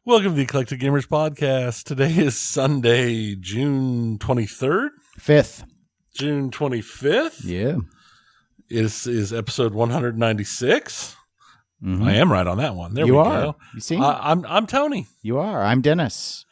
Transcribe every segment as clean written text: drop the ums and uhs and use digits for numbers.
Welcome to the Eclectic Gamers Podcast. Today is Sunday, June 23rd? 5th. June 25th? Yeah. Is episode 196. Mm-hmm. I am right on that one. There you we are. go. You see? I'm Tony. You are. I'm Dennis.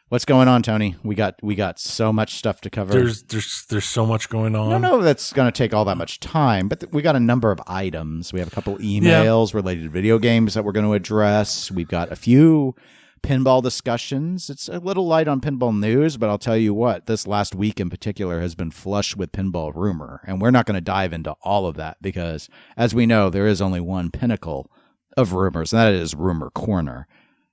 What's going on, Tony? We got so much stuff to cover. There's so much going on. I don't know if that's going to take all that much time, but we got a number of items. We have a couple emails related to video games that we're going to address. We've got a few pinball discussions. It's a little light on pinball news, but I'll tell you what, this last week in particular has been flush with pinball rumor, and we're not going to dive into all of that because, as we know, there is only one pinnacle of rumors, and that is Rumor Corner.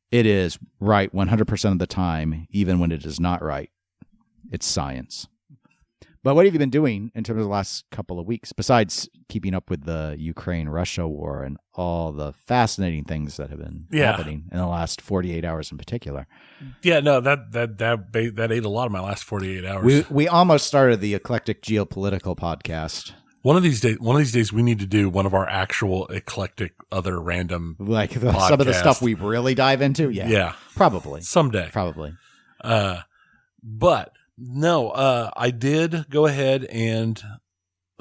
It is right 100% of the time, even when it is not right. It's science. But what have you been doing in terms of the last couple of weeks, besides keeping up with the Ukraine-Russia war and all the fascinating things that have been happening in the last 48 hours in particular? Yeah, no, that ate a lot of my last 48 hours. We almost started the Eclectic Geopolitical podcast. One of these days, we need to do one of our actual eclectic, other random like some of the stuff we really dive into. Yeah, probably someday, probably. But no, I did go ahead and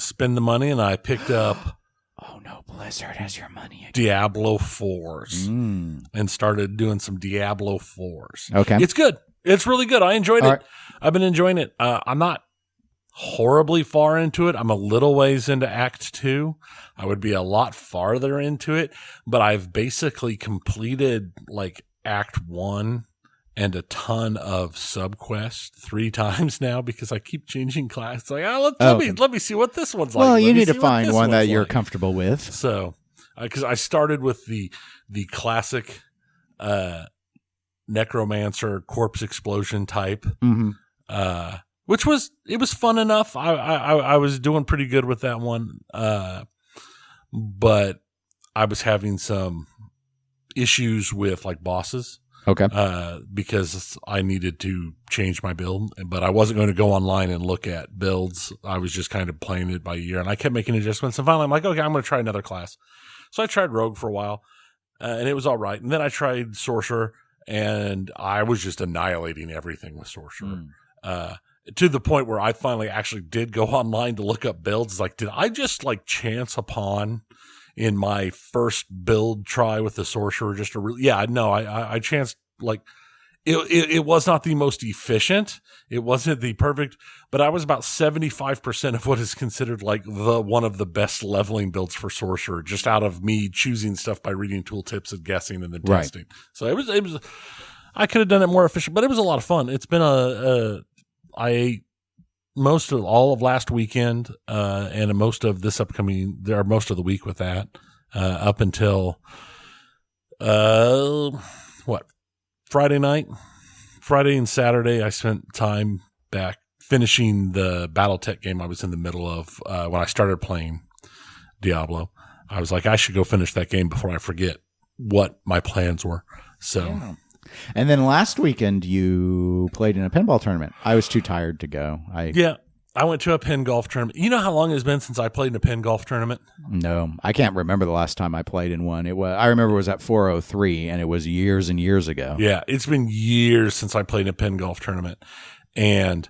spend the money, and I picked up. Oh no, Blizzard has your money again. Diablo 4s and started doing some Diablo 4s. Okay, it's good. It's really good. I enjoyed it. Right. I've been enjoying it. I'm not horribly far into it. I'm a little ways into Act 2. I would be a lot farther into it, but I've basically completed like Act 1 and a ton of subquests 3 times now because I keep changing class. Like, let me see what this one's like. Well, you need to find one that you're comfortable with. So, because I started with the classic necromancer corpse explosion type. Mm-hmm. Which was fun enough. I was doing pretty good with that one. But I was having some issues with like bosses. Okay. Because I needed to change my build, but I wasn't going to go online and look at builds. I was just kind of playing it by ear, and I kept making adjustments. And finally I'm like, okay, I'm going to try another class. So I tried Rogue for a while, and it was all right. And then I tried Sorcerer, and I was just annihilating everything with Sorcerer. To the point where I finally actually did go online to look up builds. Like, did I just like chance upon in my first build try with the Sorcerer I chanced like it was not the most efficient. It wasn't the perfect, but I was about 75% of what is considered like one of the best leveling builds for Sorcerer, just out of me choosing stuff by reading tooltips and guessing and then testing. So it was I could have done it more efficient, but it was a lot of fun. It's been I ate most of all of last weekend and most of this upcoming, most of the week with that up until Friday night. Friday and Saturday, I spent time back finishing the BattleTech game I was in the middle of when I started playing Diablo. I was like, I should go finish that game before I forget what my plans were. So. Yeah. And then last weekend, you played in a pinball tournament. I was too tired to go. I went to a pin golf tournament. You know how long it's been since I played in a pin golf tournament? No, I can't remember the last time I played in one. I remember it was at 403, and it was years and years ago. Yeah, it's been years since I played in a pin golf tournament, and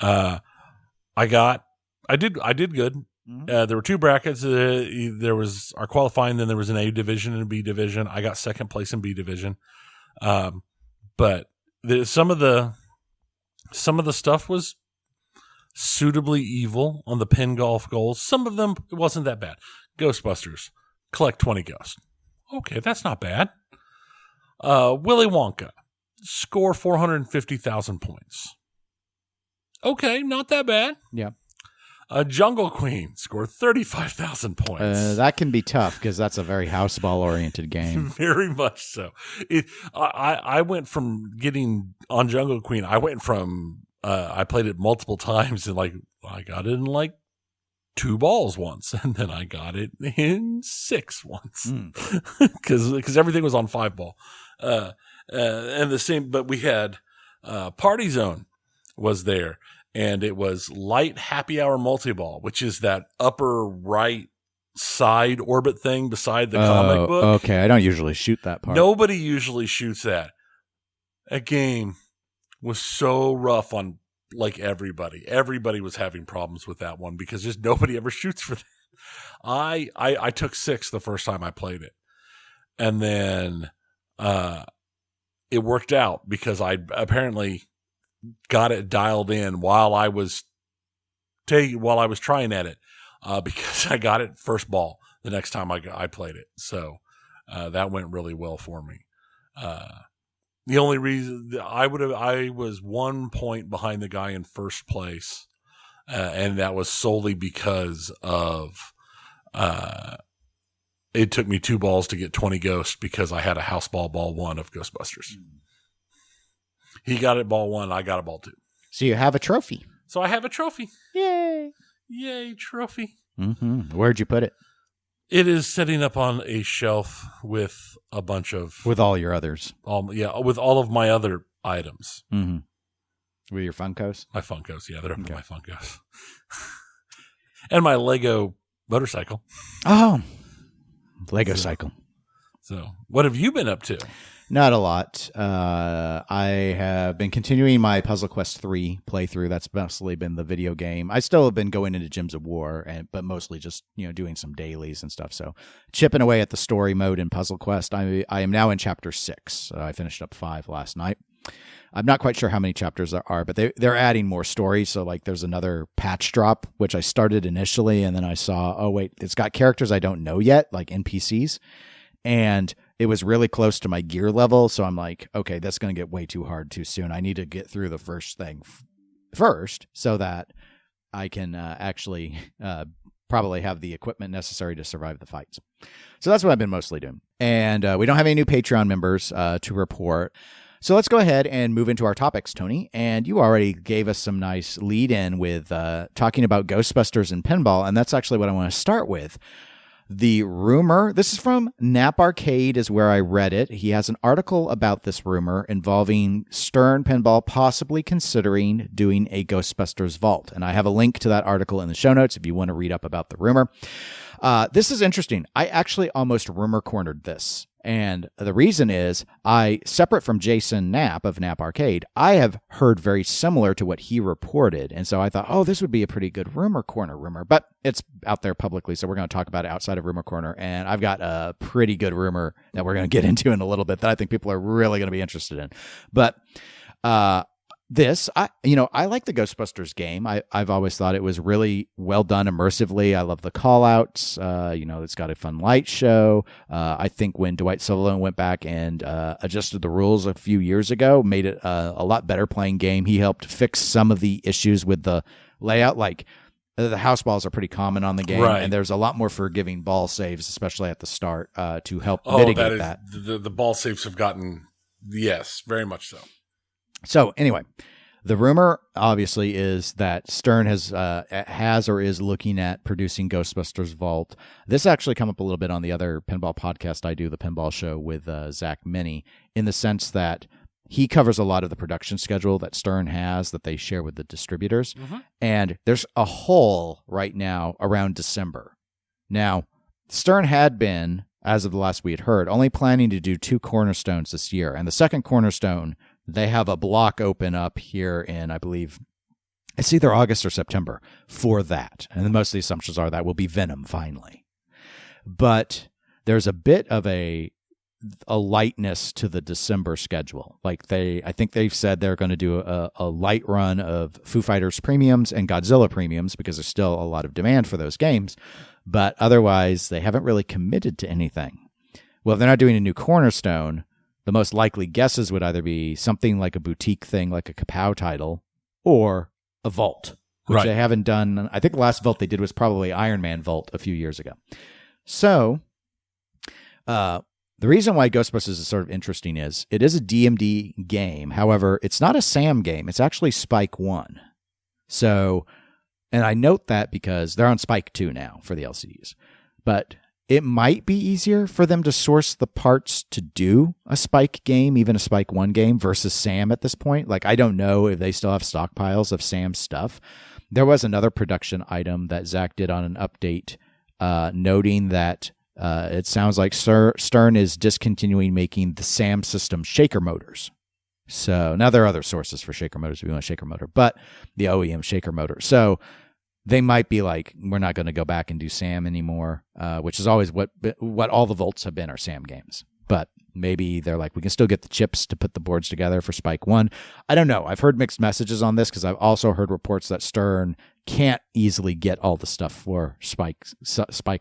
I did good. There were 2 brackets. There was our qualifying, then there was an A division and a B division. I got second place in B division. But some of the stuff was suitably evil on the pin golf goals. Some of them, it wasn't that bad. Ghostbusters, collect 20 ghosts. Okay, that's not bad. Willy Wonka, score 450,000 points. Okay, not that bad. Yeah. Jungle Queen scored 35,000 points. That can be tough because that's a very house ball oriented game. Very much so. I went from getting on Jungle Queen. I went from I played it multiple times and like I got it in like 2 balls once, and then I got it in 6 once because everything was on 5 ball. And the same, but we had Party Zone was there. And it was light happy hour multi-ball, which is that upper right side orbit thing beside the comic book. Okay, I don't usually shoot that part. Nobody usually shoots that. That game was so rough on like everybody. Everybody was having problems with that one because just nobody ever shoots for that. I took 6 the first time I played it. And then it worked out because I apparently got it dialed in while I was trying at it, because I got it first ball the next time I played it. So that went really well for me. The only reason I was 1 point behind the guy in first place, and that was solely because of it took me 2 balls to get 20 ghosts because I had a house ball 1 of Ghostbusters. He got it ball 1, I got it ball 2. So you have a trophy. So I have a trophy. Yay! Yay, trophy. Mm-hmm. Where'd you put it? It is sitting up on a shelf with a bunch of... With all your others. With all of my other items. Mm-hmm. With your Funkos? My Funkos, yeah. They're up in my Funkos. And my Lego motorcycle. Oh. Lego cycle. So, what have you been up to? Not a lot. I have been continuing my Puzzle Quest 3 playthrough. That's mostly been the video game. I still have been going into Gyms of War, but mostly just doing some dailies and stuff. So chipping away at the story mode in Puzzle Quest. I am now in Chapter 6. I finished up 5 last night. I'm not quite sure how many chapters there are, but they're adding more stories. So like there's another patch drop, which I started initially, and then I saw, oh wait, it's got characters I don't know yet, like NPCs, and it was really close to my gear level, so I'm like, okay, that's going to get way too hard too soon. I need to get through the first thing first so that I can actually probably have the equipment necessary to survive the fights. So that's what I've been mostly doing. And we don't have any new Patreon members to report. So let's go ahead and move into our topics, Tony. And you already gave us some nice lead in with talking about Ghostbusters and Pinball, and that's actually what I want to start with. The rumor, this is from Nap Arcade is where I read it. He has an article about this rumor involving Stern Pinball possibly considering doing a Ghostbusters Vault. And I have a link to that article in the show notes if you want to read up about the rumor. This is interesting. I actually almost rumor cornered this. And the reason is separate from Jason Knapp of Nap Arcade, I have heard very similar to what he reported. And so I thought, oh, this would be a pretty good rumor corner rumor, but it's out there publicly. So we're going to talk about it outside of rumor corner. And I've got a pretty good rumor that we're going to get into in a little bit that I think people are really going to be interested in. But, I like the Ghostbusters game. I've always thought it was really well done immersively. I love the call outs. It's got a fun light show. I think when Dwight Sutherland went back and adjusted the rules a few years ago, made it a lot better playing game. He helped fix some of the issues with the layout. Like the house balls are pretty common on the game, right, and there's a lot more forgiving ball saves, especially at the start, to help mitigate that. The ball saves have gotten, yes, very much so. So anyway, the rumor obviously is that Stern has or is looking at producing Ghostbusters Vault. This actually come up a little bit on the other pinball podcast I do, the Pinball Show with Zach Minnie, in the sense that he covers a lot of the production schedule that Stern has that they share with the distributors. Mm-hmm. And there's a hole right now around December. Now, Stern had been, as of the last we had heard, only planning to do 2 cornerstones this year. And the second cornerstone, they have a block open up here in, I believe, it's either August or September for that. And most of the assumptions are that will be Venom finally. But there's a bit of a lightness to the December schedule. Like I think they've said they're going to do a light run of Foo Fighters premiums and Godzilla premiums because there's still a lot of demand for those games. But otherwise, they haven't really committed to anything. Well, if they're not doing a new cornerstone, the most likely guesses would either be something like a boutique thing, like a Kapow title, or a Vault, which they haven't done. I think the last Vault they did was probably Iron Man Vault a few years ago. So, the reason why Ghostbusters is sort of interesting is it is a DMD game. However, it's not a SAM game. It's actually Spike 1. So, and I note that because they're on Spike 2 now for the LCDs. But it might be easier for them to source the parts to do a Spike game, even a Spike 1 game, versus SAM at this point. Like, I don't know if they still have stockpiles of SAM stuff. There was another production item that Zach did on an update, noting that it sounds like Stern is discontinuing making the SAM system shaker motors. So now there are other sources for shaker motors if you want a shaker motor, but the OEM shaker motor. So they might be like, we're not going to go back and do SAM anymore, which is always what all the Volts have been, are SAM games. But maybe they're like, we can still get the chips to put the boards together for Spike 1. I don't know. I've heard mixed messages on this because I've also heard reports that Stern can't easily get all the stuff for Spike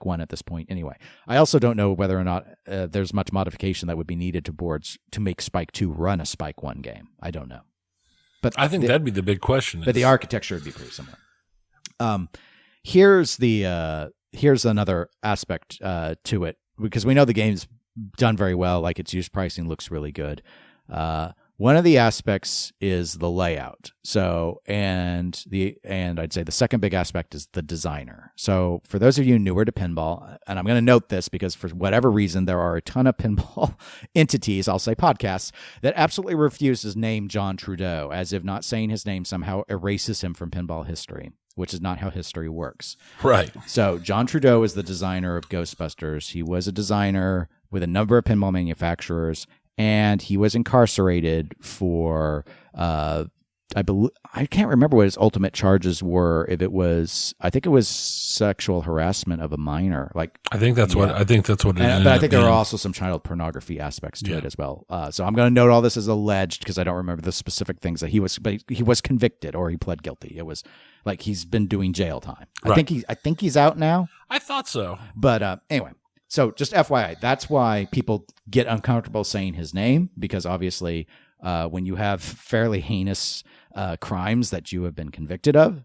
1 at this point anyway. I also don't know whether or not there's much modification that would be needed to boards to make Spike 2 run a Spike 1 game. I don't know. But I think that'd be the big question. But the architecture would be pretty similar. Here's another aspect to it, because we know the game's done very well. Like, its use pricing looks really good. One of the aspects is the layout. So, and I'd say the second big aspect is the designer. So for those of you newer to pinball, and I'm going to note this because for whatever reason, there are a ton of pinball entities, I'll say podcasts, that absolutely refuse to name John Trudeau, as if not saying his name somehow erases him from pinball history, which is not how history works. Right. So John Trudeau is the designer of Ghostbusters. He was a designer with a number of pinball manufacturers, and he was incarcerated for, I can't remember what his ultimate charges were. I think it was sexual harassment of a minor. I think that's what it is. But I think there are also some child pornography aspects to it as well. So I'm going to note all this as alleged because I don't remember the specific things that he was convicted or he pled guilty. It was like he's been doing jail time. Right. I think he's out now. I thought so. But anyway. So just FYI, that's why people get uncomfortable saying his name, because obviously when you have fairly heinous crimes that you have been convicted of,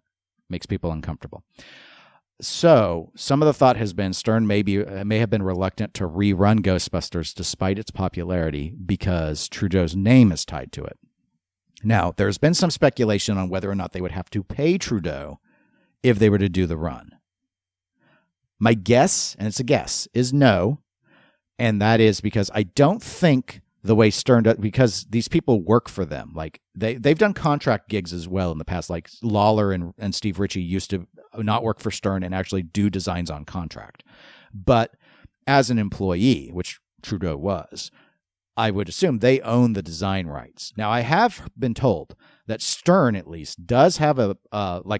makes people uncomfortable. So some of the thought has been Stern may have been reluctant to rerun Ghostbusters despite its popularity because Trudeau's name is tied to it. Now, there's been some speculation on whether or not they would have to pay Trudeau if they were to do the run. My guess, and it's a guess, is no. And that is because I don't think the way Stern does, because these people work for them. Like they've done contract gigs as well in the past. Like Lawler and Steve Ritchie used to not work for Stern and actually do designs on contract. But as an employee, which Trudeau was, I would assume they own the design rights. Now, I have been told that Stern, at least, does have a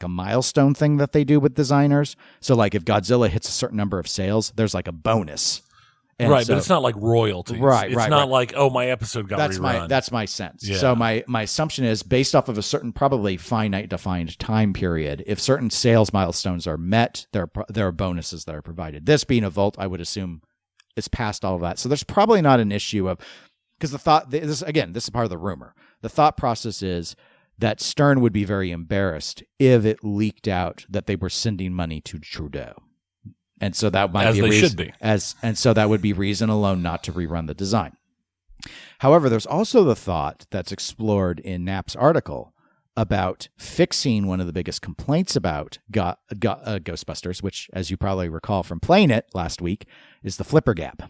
milestone thing that they do with designers. So, like, if Godzilla hits a certain number of sales, there's like a bonus. And right, but it's not like royalties. Right, it's not like, oh, my episode got rerun. That's my sense. Yeah. So my assumption is based off of a certain, probably finite defined time period. If certain sales milestones are met, there are bonuses that are provided. This being a Vault, I would assume it's past all of that. So there's probably not an issue of, because this is part of the rumor. The thought process is that Stern would be very embarrassed if it leaked out that they were sending money to Trudeau. And so that might be a reason, should be. And so that would be reason alone not to rerun the design. However, there's also the thought that's explored in Knapp's article about fixing one of the biggest complaints about Ghostbusters, which, as you probably recall from playing it last week, is the flipper gap.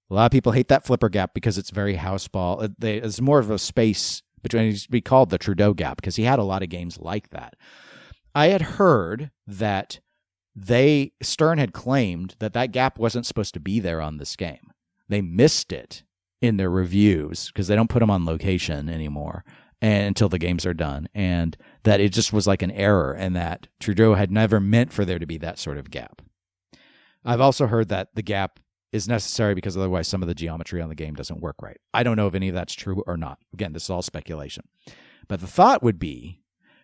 A lot of people hate that flipper gap because it's very houseball. It's more of a space between. It used to be called the Trudeau gap because he had a lot of games like that. I had heard that Stern had claimed that gap wasn't supposed to be there on this game. They missed it in their reviews because they don't put them on location anymore until the games are done, and that it just was like an error, and that Trudeau had never meant for there to be that sort of gap. I've also heard that the gap is necessary because otherwise some of the geometry on the game doesn't work right. I don't know if any of that's true or not. Again, this is all speculation. But the thought would be,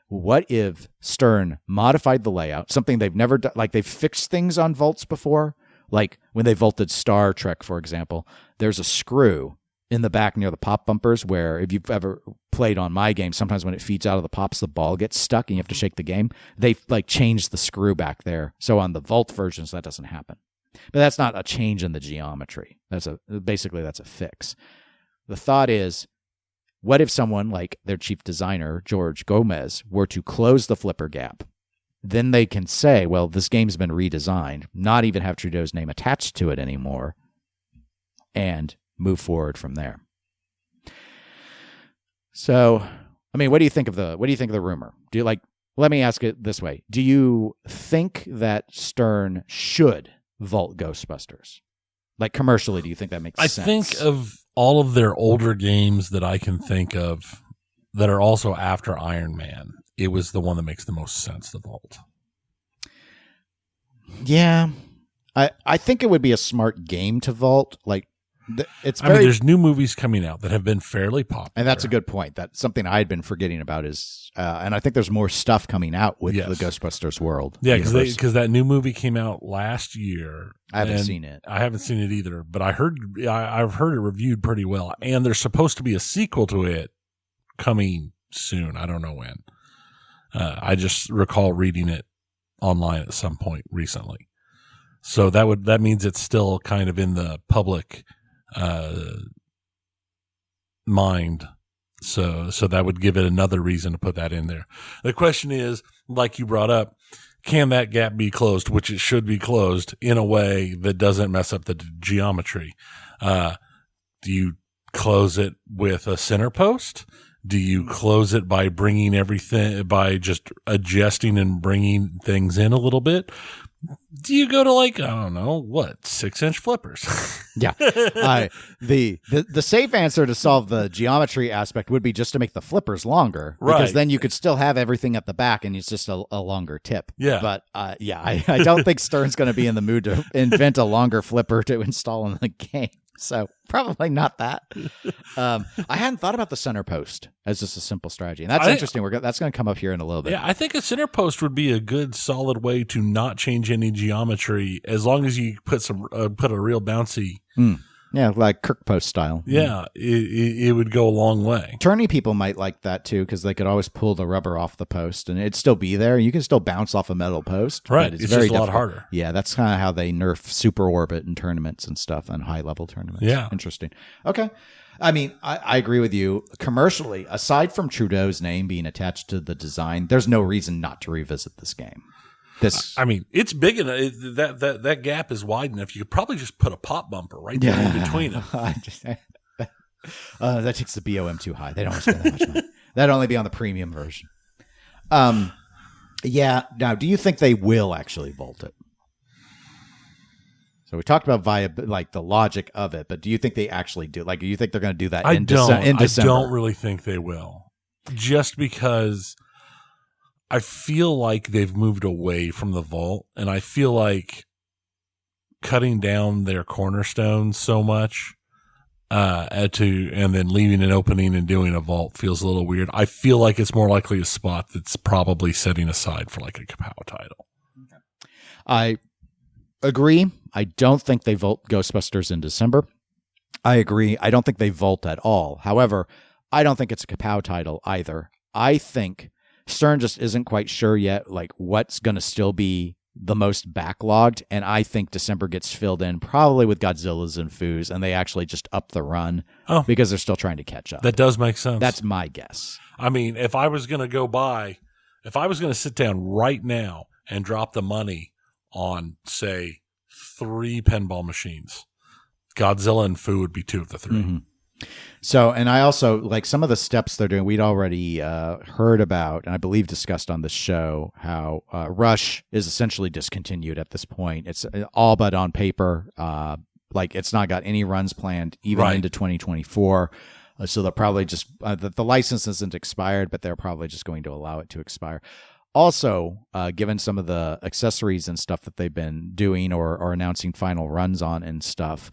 what if Stern modified the layout, something they've never done, like they've fixed things on Vaults before, like when they vaulted Star Trek, for example, there's a screw in the back near the pop bumpers where if you've ever played on my game, sometimes when it feeds out of the pops, the ball gets stuck and you have to shake the game. They've like changed the screw back there. So on the Vault versions, that doesn't happen. But that's not a change in the geometry. That's a fix. The thought is, what if someone like their chief designer, George Gomez, were to close the flipper gap? Then they can say, well, this game's been redesigned, not even have Trudeau's name attached to it anymore, and move forward from there. So, I mean, what do you think of the rumor? Let me ask it this way. Do you think that Stern should vault Ghostbusters? Like commercially, do you think that makes sense? I think of all of their older games that I can think of that are also after Iron Man, it was the one that makes the most sense to vault. Yeah. I think it would be a smart game to vault. Like, it's very, there's new movies coming out that have been fairly popular. and that's a good point. That's something I had been forgetting about is, and I think there's more stuff coming out with the Ghostbusters world. Yeah, because that new movie came out last year. I haven't seen it. I haven't seen it either, but I've heard it reviewed pretty well, and there's supposed to be a sequel to it coming soon. I don't know when. I just recall reading it online at some point recently. So that means it's still kind of in the public mind. So that would give it another reason to put that in there. The question is, like you brought up, can that gap be closed, which it should be closed in a way that doesn't mess up the geometry? Do you close it with a center post? Do you close it by bringing everything, by just adjusting and bringing things in a little bit? Do you go to I don't know, 6-inch flippers? Yeah. The safe answer to solve the geometry aspect would be just to make the flippers longer. Right. Because then you could still have everything at the back and it's just a longer tip. Yeah. But I don't think Stern's going to be in the mood to invent a longer flipper to install in the game. So probably not that. I hadn't thought about the center post as just a simple strategy. And that's interesting. That's going to come up here in a little bit. Yeah, I think a center post would be a good, solid way to not change any geometry as long as you put a real bouncy. Yeah, like Kirk post style. Yeah, it would go a long way. Tourney people might like that too because they could always pull the rubber off the post and it'd still be there. You can still bounce off a metal post. Right, But it's very just a lot harder. Yeah, that's kind of how they nerf super orbit in tournaments and stuff and high level tournaments. Yeah. Interesting. Okay. I mean, I agree with you. Commercially, aside from Trudeau's name being attached to the design, there's no reason not to revisit this game. It's big enough. That gap is wide enough. You could probably just put a pop bumper right there in between them. That takes the BOM too high. They don't want to spend that much money. That'd only be on the premium version. Yeah. Now, do you think they will actually vault it? So we talked about the logic of it, but do you think they actually do? Do you think they're going to do that in December? I don't really think they will. Just because I feel like they've moved away from the vault, and I feel like cutting down their cornerstones so much and then leaving an opening and doing a vault feels a little weird. I feel like it's more likely a spot that's probably setting aside for a Kapow title. I agree. I don't think they vault Ghostbusters in December. I agree. I don't think they vault at all. However, I don't think it's a Kapow title either. I think Stern just isn't quite sure yet, what's going to still be the most backlogged. And I think December gets filled in probably with Godzillas and Foos, and they actually just up the run because they're still trying to catch up. That does make sense. That's my guess. I mean, if I was going to sit down right now and drop the money on, say, 3 pinball machines, Godzilla and Foo would be 2 of the 3. Mm-hmm. So, and I also some of the steps they're doing. We'd already heard about, and I believe discussed on the show, how Rush is essentially discontinued at this point. It's all but on paper. It's not got any runs planned even into 2024. So they'll probably just the license isn't expired, but they're probably just going to allow it to expire. Also, given some of the accessories and stuff that they've been doing or announcing final runs on and stuff.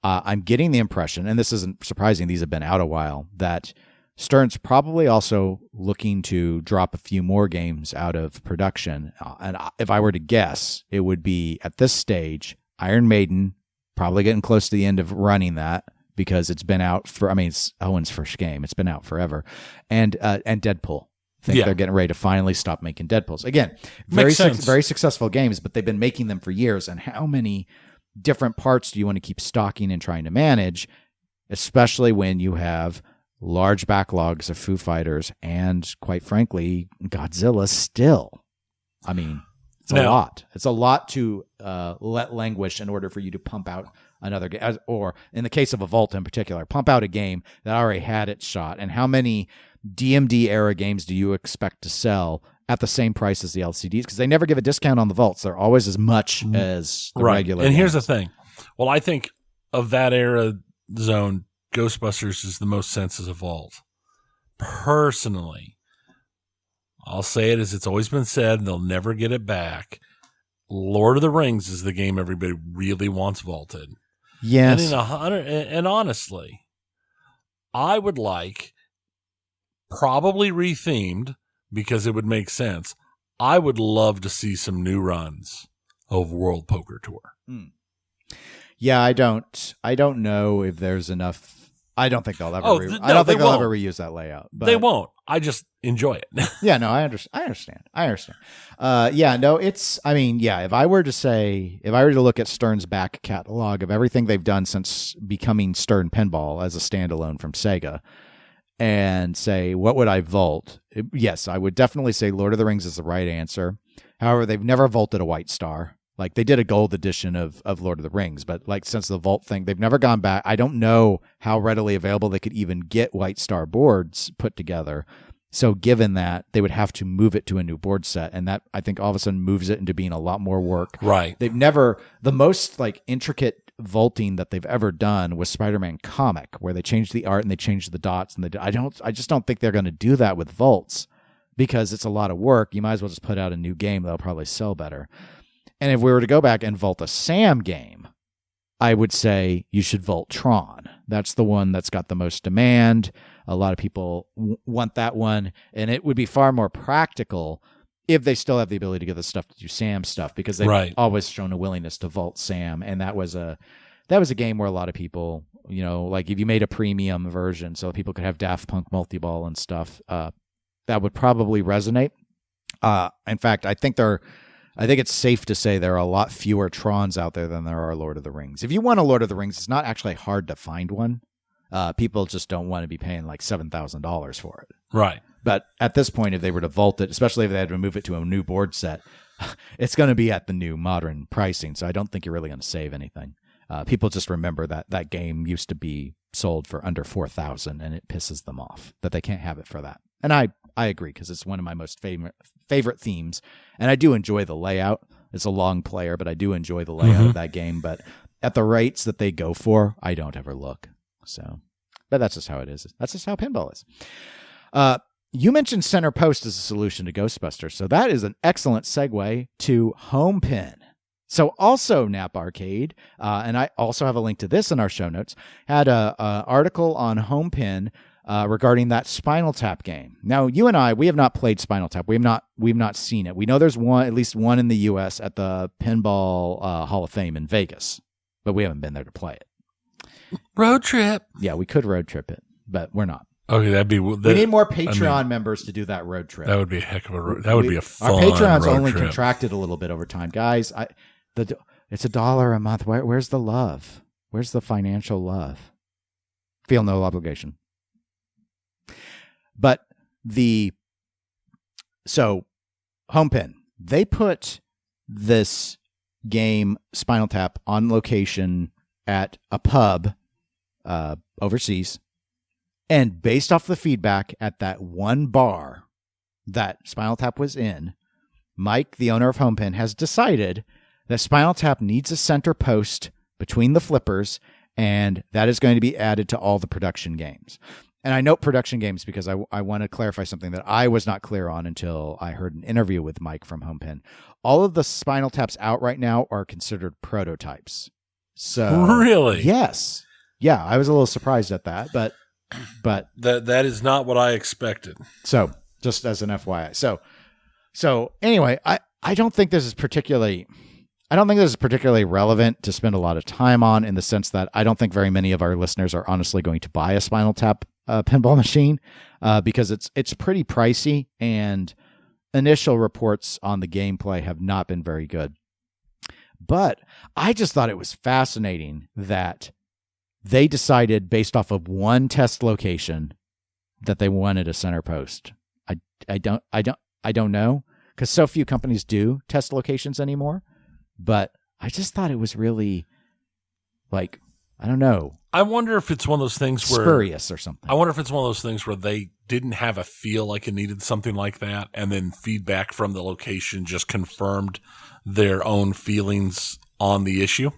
I'm getting the impression, and this isn't surprising, these have been out a while, that Stern's probably also looking to drop a few more games out of production. And if I were to guess, it would be, at this stage, Iron Maiden, probably getting close to the end of running that, because it's been out it's Owen's first game. It's been out forever. And Deadpool. I think they're getting ready to finally stop making Deadpools. Again, very successful games, but they've been making them for years. And how many different parts do you want to keep stocking and trying to manage, especially when you have large backlogs of Foo Fighters and, quite frankly, Godzilla still? I mean, it's a lot. It's a lot to let languish in order for you to pump out another game. Or, in the case of a Vault in particular, pump out a game that already had its shot. And how many DMD-era games do you expect to sell at the same price as the LCDs? Because they never give a discount on the Vaults. They're always as much as the regular. And games. here's the thing. Well, I think of that era zone, Ghostbusters is the most sense as a vault. Personally, I'll say it as it's always been said, and they'll never get it back. Lord of the Rings is the game everybody really wants vaulted. Yes. And honestly, I would like, probably rethemed, because it would make sense. I would love to see some new runs of World Poker Tour. Yeah, I don't know if there's enough. I don't think they'll ever. I don't think they'll ever reuse that layout. But they won't. I just enjoy it. Yeah, no, I understand. Yeah, no, it's. I mean, yeah. If I were to look at Stern's back catalog of everything they've done since becoming Stern Pinball as a standalone from Sega, and say what would I vault? Yes, I would definitely say Lord of the Rings is the right answer. However, they've never vaulted a White Star. Like, they did a gold edition of Lord of the Rings, but like, since the vault thing, they've never gone back. I don't know how readily available they could even get White Star boards put together. So given that, they would have to move it to a new board set, and that, I think, all of a sudden moves it into being a lot more work. Right. They've never, the most like intricate vaulting that they've ever done was Spider-Man Comic, where they changed the art and they changed the dots, and I just don't think they're going to do that with vaults, because it's a lot of work. You might as well just put out a new game. They'll probably sell better. And if we were to go back and vault a Sam game, I would say you should vault Tron. That's the one that's got the most demand. A lot of people want that one, and it would be far more practical if they still have the ability to get the stuff to do Sam stuff, because they've always shown a willingness to vault Sam, and that was a game where a lot of people, like if you made a premium version so people could have Daft Punk multi-ball and stuff, that would probably resonate. In fact, I think it's safe to say there are a lot fewer Trons out there than there are Lord of the Rings. If you want a Lord of the Rings, it's not actually hard to find one. People just don't want to be paying like $7,000 for it. Right. But at this point, if they were to vault it, especially if they had to move it to a new board set, it's going to be at the new modern pricing. So I don't think you're really going to save anything. People just remember that game used to be sold for under $4,000, and it pisses them off that they can't have it for that. And I agree, because it's one of my most favorite themes, and I do enjoy the layout. It's a long player, but I do enjoy the layout of that game. But at the rates that they go for, I don't ever look. So, but that's just how it is. That's just how pinball is. You mentioned center post as a solution to Ghostbusters, so that is an excellent segue to Homepin. So also Nap Arcade, and I also have a link to this in our show notes, had a article on Homepin regarding that Spinal Tap game. Now, you and we have not played Spinal Tap. We've not seen it. We know there's at least one in the U.S. at the Pinball Hall of Fame in Vegas, but we haven't been there to play it. Road trip. Yeah, we could road trip it, but we're not. Okay, we need more Patreon members to do that road trip. That would be a heck of a road. That would be a fun Our Patreon's road only trip. Contracted a little bit over time, guys. It's $1 a month. Where's the love? Where's the financial love? Feel no obligation. But Homepin, they put this game Spinal Tap on location at a pub overseas, and based off the feedback at that one bar that Spinal Tap was in, Mike, the owner of Homepin, has decided that Spinal Tap needs a center post between the flippers, and that is going to be added to all the production games. And I note production games because I want to clarify something that I was not clear on until I heard an interview with Mike from Homepin. All of the Spinal Taps out right now are considered prototypes. So really? Yes. Yeah, I was a little surprised at that, but that is not what I expected. So, just as an FYI. So anyway, I don't think this is particularly relevant to spend a lot of time on, in the sense that I don't think very many of our listeners are honestly going to buy a Spinal Tap pinball machine because it's pretty pricey, and initial reports on the gameplay have not been very good. But I just thought it was fascinating that they decided, based off of one test location, that they wanted a center post. I don't know, because so few companies do test locations anymore. But I just thought it was really, like, I don't know. I wonder if it's one of those things where spurious or something. I wonder if it's one of those things where they didn't have a feel like it needed something like that, and then feedback from the location just confirmed their own feelings on the issue.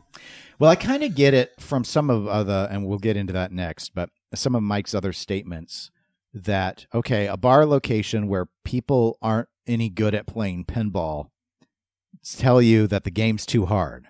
Well, I kind of get it from some of other, and we'll get into that next, but some of Mike's other statements that, okay, a bar location where people aren't any good at playing pinball tell you that the game's too hard.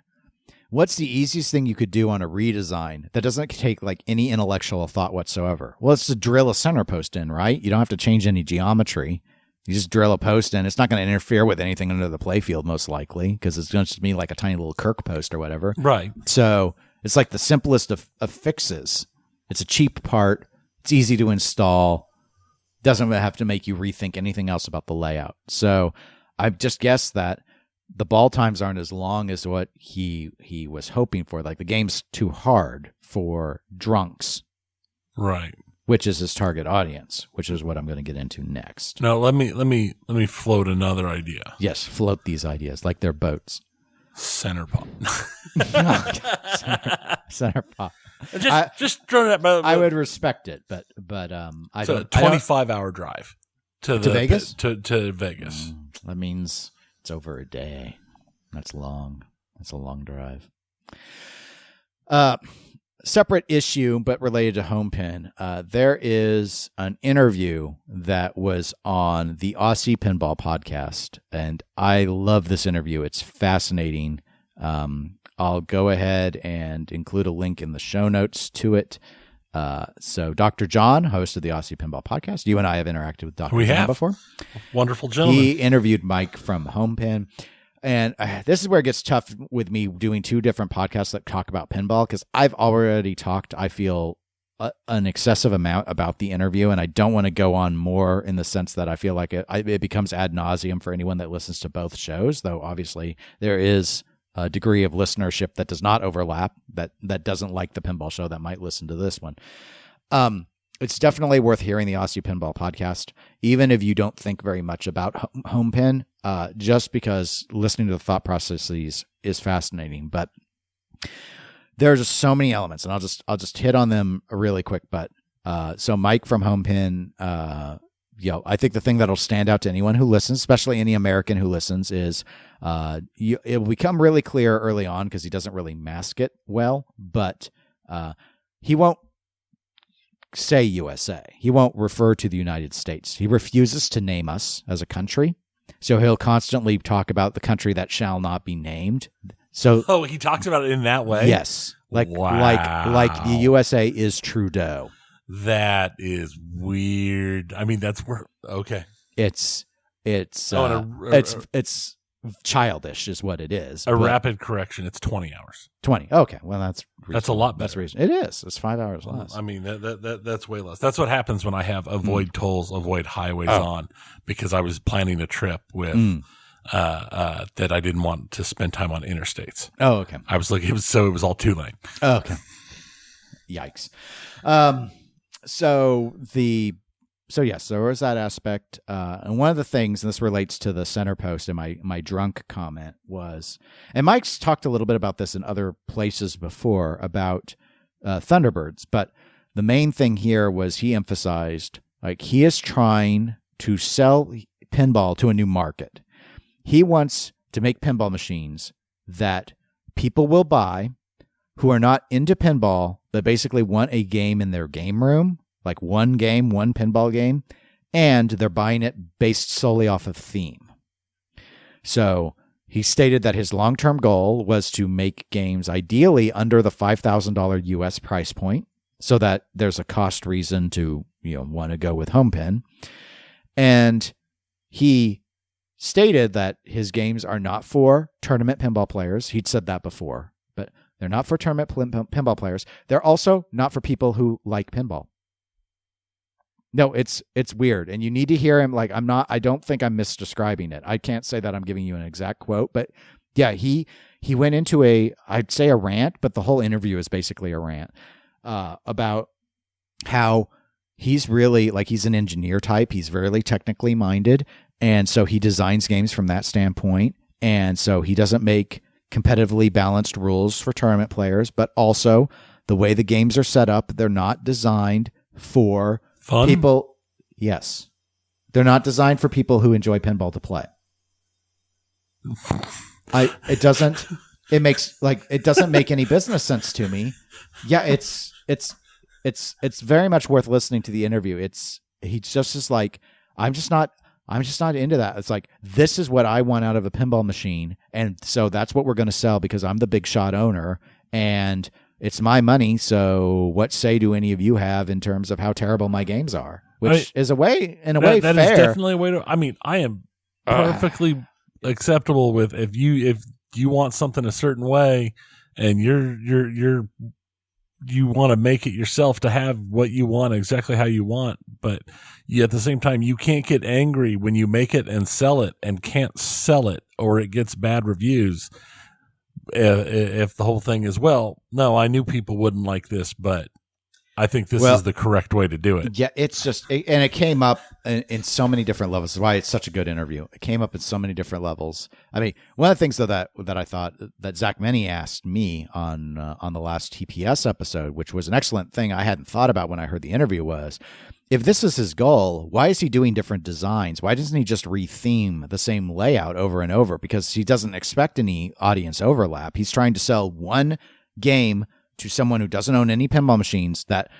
What's the easiest thing you could do on a redesign that doesn't take like any intellectual thought whatsoever? Well, it's to drill a center post in, right? You don't have to change any geometry. You just drill a post in. It's not going to interfere with anything under the playfield, most likely, because it's going to be like a tiny little Kirk post or whatever. Right. So it's like the simplest of fixes. It's a cheap part. It's easy to install. Doesn't have to make you rethink anything else about the layout. So I've just guessed that the ball times aren't as long as what he was hoping for. Like the game's too hard for drunks. Right. Which is his target audience, which is what I'm going to get into next. Now let me float another idea. Yes, float these ideas like they're boats. Center pop. Center pop. Just throw that. I would respect it, but I don't. 25-hour drive to Vegas. To Vegas. That means it's over a day. That's long. That's a long drive. Separate issue, but related to Homepin. There is an interview that was on the Aussie Pinball podcast, and I love this interview. It's fascinating. I'll go ahead and include a link in the show notes to it. So Dr. John, host of the Aussie Pinball podcast, you and I have interacted with Dr. John before. Wonderful gentleman. He interviewed Mike from Homepin. And this is where it gets tough with me doing two different podcasts that talk about pinball, because I've already talked, I feel, an excessive amount about the interview, and I don't want to go on more in the sense that I feel like it becomes ad nauseum for anyone that listens to both shows, though obviously there is a degree of listenership that does not overlap, that doesn't like the pinball show that might listen to this one. It's definitely worth hearing the Aussie Pinball podcast, even if you don't think very much about Homepin, just because listening to the thought processes is fascinating. But there's just so many elements, and I'll just hit on them really quick. But so Mike from Homepin, I think the thing that'll stand out to anyone who listens, especially any American who listens, is it will become really clear early on because he doesn't really mask it well, but he won't say USA. He won't refer to the United States. He refuses to name us as a country. So he'll constantly talk about the country that shall not be named. So he talks about it in that way? Yes. Like the USA is Trudeau. That is weird. I mean, that's okay. It's childish is what it is. Rapid correction. It's 20 hours. 20. Okay. Well, that's a lot better. That's reasonable. It is. It's 5 hours less. I mean, that's way less. That's what happens when I have avoid tolls, avoid highways on, because I was planning a trip with that I didn't want to spend time on interstates. Oh, okay. I was looking, it was all 2 lane. Oh, okay. Yikes. So yes, there was that aspect. And one of the things, and this relates to the center post and my drunk comment was, and Mike's talked a little bit about this in other places before about Thunderbirds, but the main thing here was he emphasized, like, he is trying to sell pinball to a new market. He wants to make pinball machines that people will buy who are not into pinball, but basically want a game in their game room, like one pinball game, and they're buying it based solely off of theme. So he stated that his long-term goal was to make games ideally under the $5,000 US price point, so that there's a cost reason to want to go with Homepin. And he stated that his games are not for tournament pinball players. He'd said that before, but they're not for tournament pinball players. They're also not for people who like pinball. No, it's weird, and you need to hear him. Like, I don't think I'm misdescribing it. I can't say that I'm giving you an exact quote, but yeah, he went into I'd say a rant, but the whole interview is basically a rant about how he's really, like, he's an engineer type. He's very technically minded, and so he designs games from that standpoint, and so he doesn't make competitively balanced rules for tournament players, but also the way the games are set up, they're not designed for fun people. Yes. They're not designed for people who enjoy pinball to play. It doesn't it makes it doesn't make any business sense to me. Yeah, it's very much worth listening to the interview. He just is like, I'm just not into that. It's like, this is what I want out of a pinball machine, and so that's what we're going to sell because I'm the big shot owner and it's my money. So what say do any of you have in terms of how terrible my games are? Which is a way fair. That is definitely a way to. I mean, I am perfectly acceptable with if you want something a certain way, and you want to make it yourself to have what you want exactly how you want, but at the same time you can't get angry when you make it and sell it and can't sell it or it gets bad reviews. If the whole thing is, well, no, I knew people wouldn't like this, but I think this is the correct way to do it. Yeah, it's just, and it came up in so many different levels. That's why it's such a good interview. It came up in so many different levels. I mean, one of the things though that I thought that Zach Meny asked me on the last TPS episode, which was an excellent thing I hadn't thought about when I heard the interview, was if this is his goal, why is he doing different designs? Why doesn't he just re-theme the same layout over and over? Because he doesn't expect any audience overlap. He's trying to sell one game to someone who doesn't own any pinball machines that,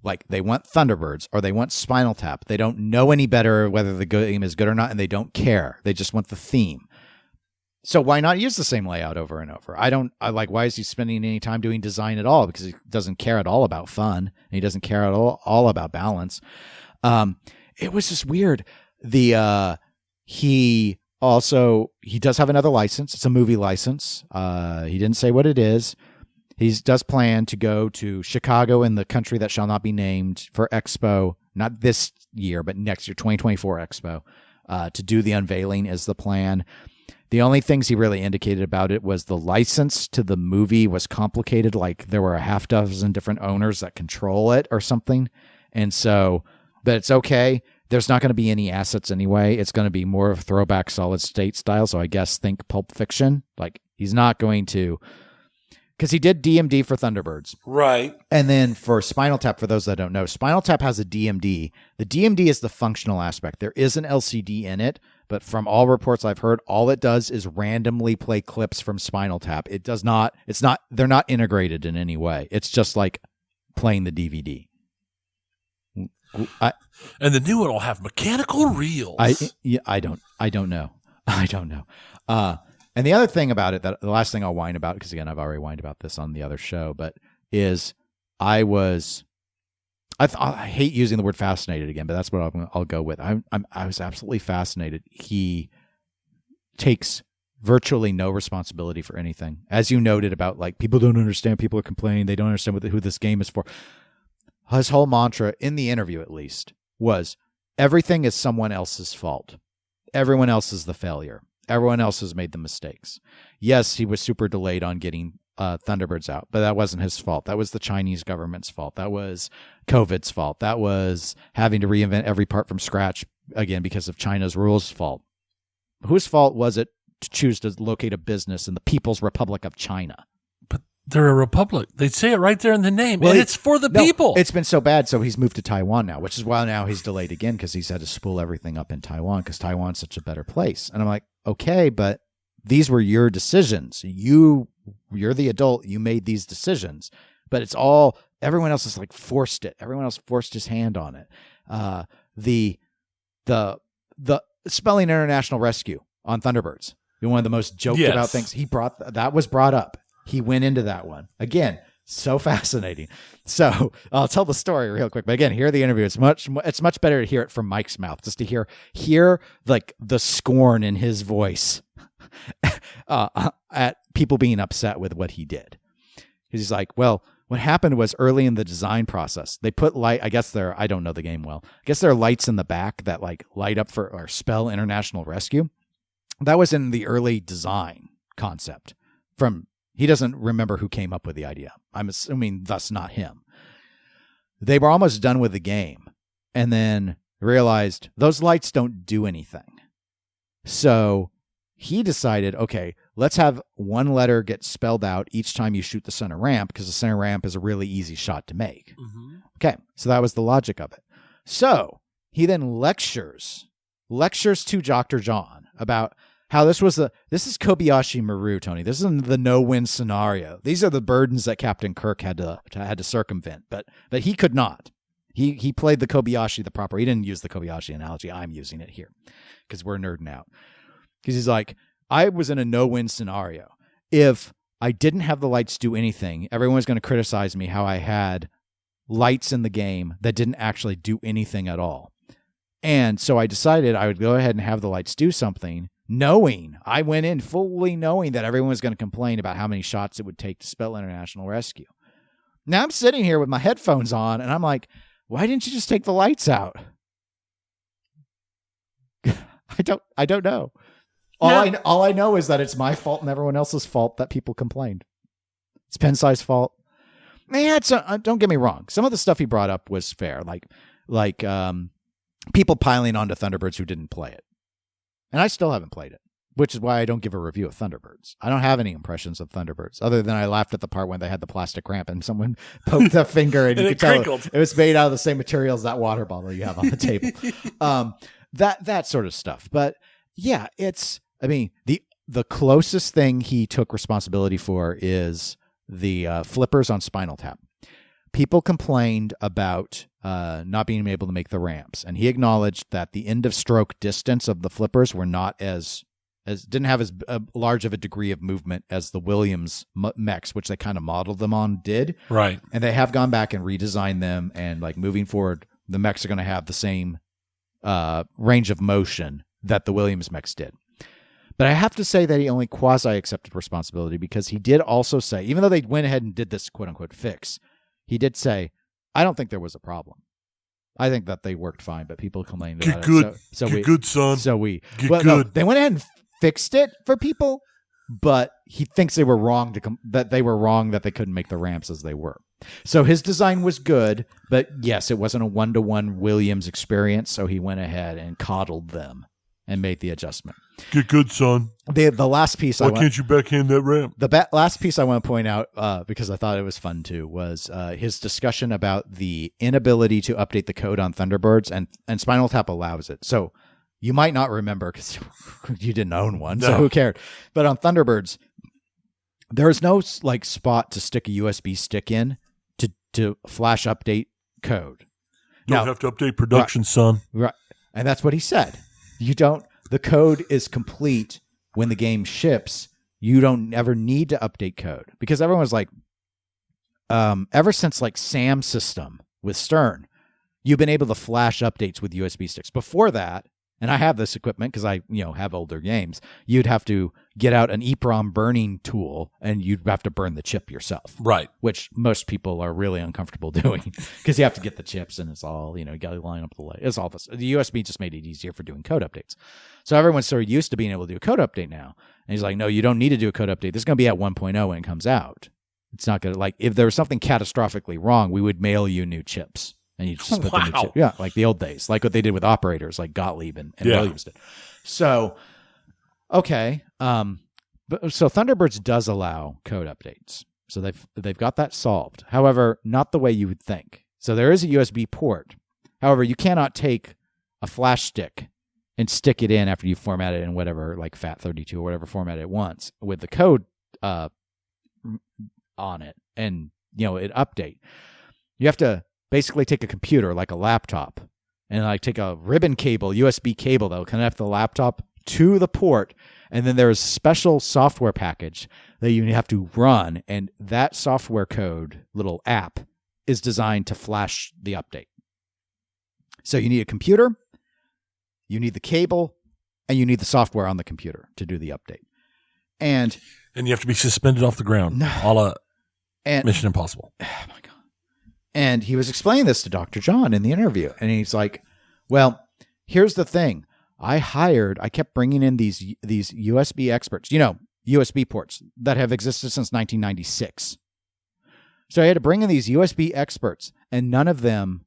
like, they want Thunderbirds or they want Spinal Tap. They don't know any better whether the game is good or not, and they don't care. They just want the theme. So why not use the same layout over and over? Why is he spending any time doing design at all? Because he doesn't care at all about fun, and he doesn't care at all about balance. It was just weird. He does have another license. It's a movie license. He didn't say what it is. He does plan to go to Chicago in the country that shall not be named for Expo, not this year, but next year, 2024 Expo, to do the unveiling is the plan. The only things he really indicated about it was the license to the movie was complicated. Like there were a half dozen different owners that control it or something. And so, but it's okay. There's not going to be any assets anyway. It's going to be more of throwback solid state style. So I guess think Pulp Fiction. Like he's not going to, because he did DMD for Thunderbirds. Right. And then for Spinal Tap, for those that don't know, Spinal Tap has a DMD. The DMD is the functional aspect. There is an LCD in it, but from all reports I've heard, all it does is randomly play clips from Spinal Tap. They're not integrated in any way. It's just like playing the DVD. And the new one will have mechanical reels. I don't know. And the other thing about it, the last thing I'll whine about, because again, I've already whined about this on the other show, but is I hate using the word fascinated again, but that's what I'll go with. I was absolutely fascinated. He takes virtually no responsibility for anything. As you noted about, like, people don't understand, people are complaining, they don't understand who this game is for. His whole mantra, in the interview at least, was everything is someone else's fault. Everyone else is the failure. Everyone else has made the mistakes. Yes, he was super delayed on getting Thunderbirds out, but that wasn't his fault. That was the Chinese government's fault. That was COVID's fault. That was having to reinvent every part from scratch, again, because of China's rules' fault. Whose fault was it to choose to locate a business in the People's Republic of China? But they're a republic. They say it right there in the name, and it's for the people. It's been so bad, so he's moved to Taiwan now, which is why now he's delayed again, because he's had to spool everything up in Taiwan, because Taiwan's such a better place. And I'm like, okay, but these were your decisions. You're the adult. You made these decisions, but it's all, everyone else has like forced it. Everyone else forced his hand on it. The spelling international rescue on Thunderbirds, one of the most joked about things. That was brought up. He went into that one again. So fascinating. So I'll tell the story real quick. But again, hear the interview. It's much better to hear it from Mike's mouth, just to hear like the scorn in his voice at people being upset with what he did. He's like, well, what happened was early in the design process, they put light. I don't know the game well. I guess there are lights in the back that like light up for or spell international rescue. That was in the early design concept from. He doesn't remember who came up with the idea. I'm assuming thus not him. They were almost done with the game and then realized those lights don't do anything. So he decided, okay, let's have one letter get spelled out each time you shoot the center ramp, because the center ramp is a really easy shot to make. Mm-hmm. Okay, so that was the logic of it. So he then lectures to Dr. John about how this is Kobayashi Maru, Tony. This isn't the no-win scenario. These are the burdens that Captain Kirk had to circumvent, but he could not. He played the Kobayashi the proper. He didn't use the Kobayashi analogy. I'm using it here because we're nerding out. Because he's like, I was in a no-win scenario. If I didn't have the lights do anything, everyone was going to criticize me how I had lights in the game that didn't actually do anything at all. And so I decided I would go ahead and have the lights do something, I went in fully knowing that everyone was going to complain about how many shots it would take to spell international rescue. Now I'm sitting here with my headphones on, and I'm like, why didn't you just take the lights out? I don't know. All I know is that it's my fault and everyone else's fault that people complained. It's Pensai's fault. Yeah, don't get me wrong. Some of the stuff he brought up was fair, like people piling onto Thunderbirds who didn't play it. And I still haven't played it, which is why I don't give a review of Thunderbirds. I don't have any impressions of Thunderbirds, other than I laughed at the part when they had the plastic ramp and someone poked a finger and you could tell it was made out of the same material as that water bottle you have on the table. That sort of stuff. But yeah, the closest thing he took responsibility for is the flippers on Spinal Tap. People complained about not being able to make the ramps, and he acknowledged that the end of stroke distance of the flippers were not didn't have as large of a degree of movement as the Williams mechs, which they kind of modeled them on, did. Right. And they have gone back and redesigned them, and like moving forward, the mechs are going to have the same range of motion that the Williams mechs did. But I have to say that he only quasi-accepted responsibility, because he did also say, even though they went ahead and did this quote-unquote fix, he did say, I don't think there was a problem. I think that they worked fine, but people complained about it. Get good, son. Get good. No, they went ahead and fixed it for people, but he thinks they were wrong that they couldn't make the ramps as they were. So his design was good, but yes, it wasn't a one-to-one Williams experience, so he went ahead and coddled them and made the adjustment. Get good, son. The last piece. Why can't you backhand that ramp? The last piece I want to point out, because I thought it was fun too, was his discussion about the inability to update the code on Thunderbirds, and Spinal Tap allows it. So you might not remember because you didn't own one, so who cared? But on Thunderbirds, there is no like spot to stick a USB stick in to flash update code. Don't have to update production, son. Right, and that's what he said. You don't. The code is complete when the game ships. You don't ever need to update code, because everyone was like, ever since like Sam system with Stern, you've been able to flash updates with USB sticks. Before that, and I have this equipment because I have older games, you'd have to get out an EEPROM burning tool and you'd have to burn the chip yourself. Right. Which most people are really uncomfortable doing because you have to get the chips and it's all, you got to line up the light. It's all this. The USB just made it easier for doing code updates. So everyone's sort of used to being able to do a code update now. And he's like, no, you don't need to do a code update. This is going to be at 1.0 when it comes out. It's not going to, like, if there was something catastrophically wrong, we would mail you new chips. And you just put the new chip. Yeah, like the old days, like what they did with operators, like Gottlieb and Williams did. So, okay. So Thunderbirds does allow code updates. So they've got that solved. However, not the way you would think. So there is a USB port. However, you cannot take a flash stick and stick it in after you format it in whatever, like FAT32 or whatever format it wants with the code on it and, it update. You have to basically take a computer like a laptop and like take a ribbon cable, USB cable that will connect the laptop to the port. And then there's a special software package that you have to run. And that software code, little app, is designed to flash the update. So you need a computer, you need the cable, and you need the software on the computer to do the update. And you have to be suspended off the ground. A la Mission Impossible. Oh my God. And he was explaining this to Dr. John in the interview. And he's like, well, here's the thing. I kept bringing in these USB experts, USB ports that have existed since 1996. So I had to bring in these USB experts, and none of them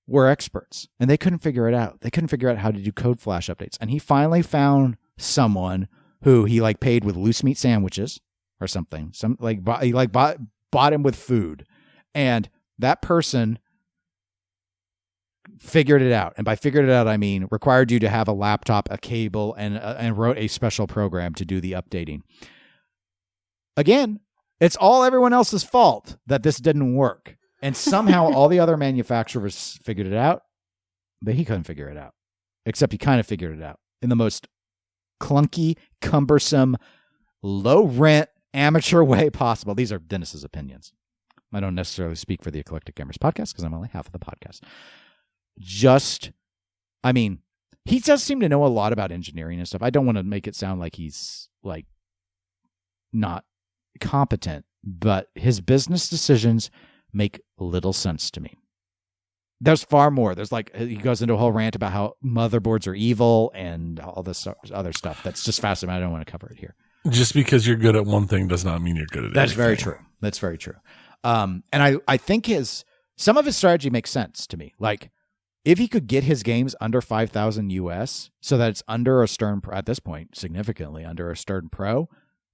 were experts. And they couldn't figure it out. They couldn't figure out how to do code flash updates. And he finally found someone who he paid with loose meat sandwiches or something. He bought him with food. And that person figured it out. And by figured it out, I mean required you to have a laptop, a cable, and wrote a special program to do the updating. Again, it's all everyone else's fault that this didn't work. And somehow all the other manufacturers figured it out, but he couldn't figure it out. Except he kind of figured it out in the most clunky, cumbersome, low-rent, amateur way possible. These are Dennis's opinions. I don't necessarily speak for the Eclectic Gamers podcast because I'm only half of the podcast. He does seem to know a lot about engineering and stuff. I don't want to make it sound like he's like not competent, but his business decisions make little sense to me. There's far more. There's he goes into a whole rant about how motherboards are evil and all this other stuff. That's just fascinating. I don't want to cover it here. Just because you're good at one thing does not mean you're good at That's anything. very true. That's very true. And I think some of his strategy makes sense to me. Like, if he could get his games under 5,000 US, so that it's under a Stern Pro, at this point, significantly under a Stern Pro,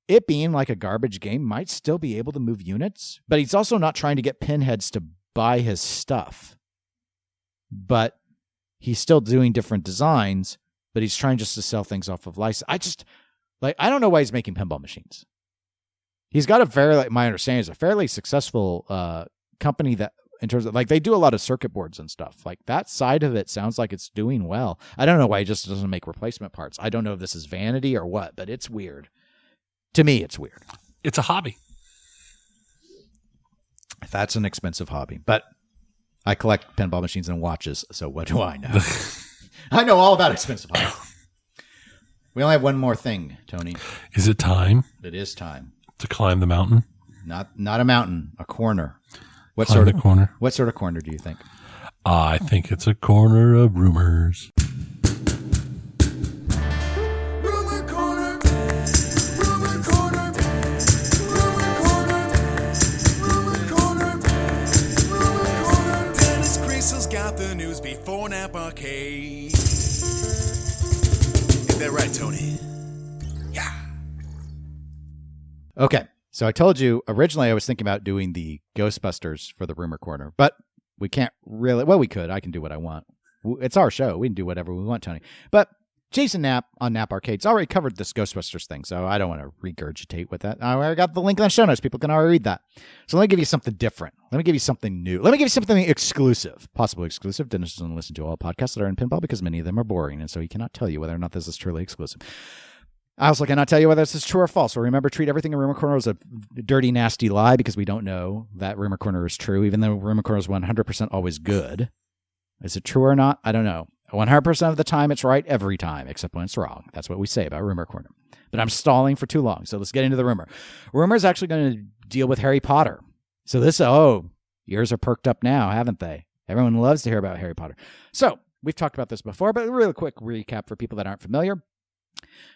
it being like a garbage game might still be able to move units, but he's also not trying to get pinheads to buy his stuff. But he's still doing different designs, but he's trying just to sell things off of license. I don't know why he's making pinball machines. He's got my understanding is a fairly successful company that, in terms of they do a lot of circuit boards and stuff. Like, that side of it sounds like it's doing well. I don't know why he just doesn't make replacement parts. I don't know if this is vanity or what, but it's weird. To me, it's weird. It's a hobby. That's an expensive hobby, but I collect pinball machines and watches, so what do I know? I know all about expensive hobbies. We only have one more thing, Tony. Is it time? It is time. To climb the mountain? Not a mountain, a corner. What Climb sort of corner? What sort of corner do you think? I think it's a corner of rumors. Rumor corner. Rumor corner. Rumor corner. Rumor corner. Rumor corner. Dennis Griesel's got the news before Nap Arcade. Is that right, Tony? Yeah. Okay, so I told you originally I was thinking about doing the Ghostbusters for the rumor corner, but we can't really. Well, we could. I can do what I want. It's our show. We can do whatever we want, Tony. But Jason Knapp on Nap Arcade's already covered this Ghostbusters thing, so I don't want to regurgitate with that. I got the link in the show notes. People can already read that. So let me give you something different. Let me give you something new. Let me give you something exclusive, possibly exclusive. Dennis doesn't listen to all podcasts that are in pinball because many of them are boring, and so he cannot tell you whether or not this is truly exclusive. I also cannot tell you whether this is true or false. So remember, treat everything in Rumor Corner as a dirty, nasty lie because we don't know that Rumor Corner is true, even though Rumor Corner is 100% always good. Is it true or not? I don't know. 100% of the time, it's right every time, except when it's wrong. That's what we say about Rumor Corner. But I'm stalling for too long, so let's get into the rumor. Rumor is actually going to deal with Harry Potter. So ears are perked up now, haven't they? Everyone loves to hear about Harry Potter. So we've talked about this before, but a really quick recap for people that aren't familiar.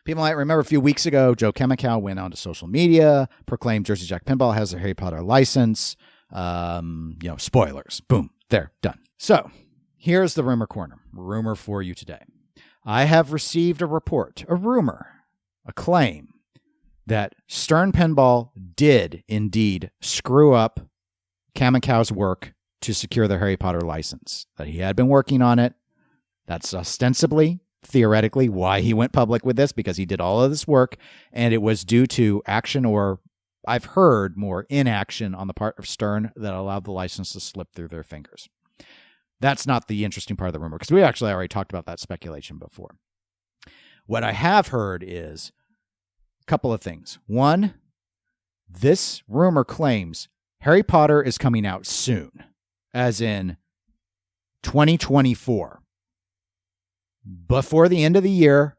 People might remember a few weeks ago, Joe Chemical went onto social media, proclaimed Jersey Jack Pinball has a Harry Potter license. Spoilers. Boom. There. Done. So here's the rumor corner. Rumor for you today. I have received a report, a rumor, a claim that Stern Pinball did indeed screw up Chemical's work to secure the Harry Potter license, that he had been working on it. That's ostensibly, theoretically, why he went public with this, because he did all of this work, and it was due to action, or I've heard more inaction on the part of Stern that allowed the license to slip through their fingers. That's not the interesting part of the rumor, because we actually already talked about that speculation before. What I have heard is a couple of things. One, this rumor claims Harry Potter is coming out soon, as in 2024. Before the end of the year,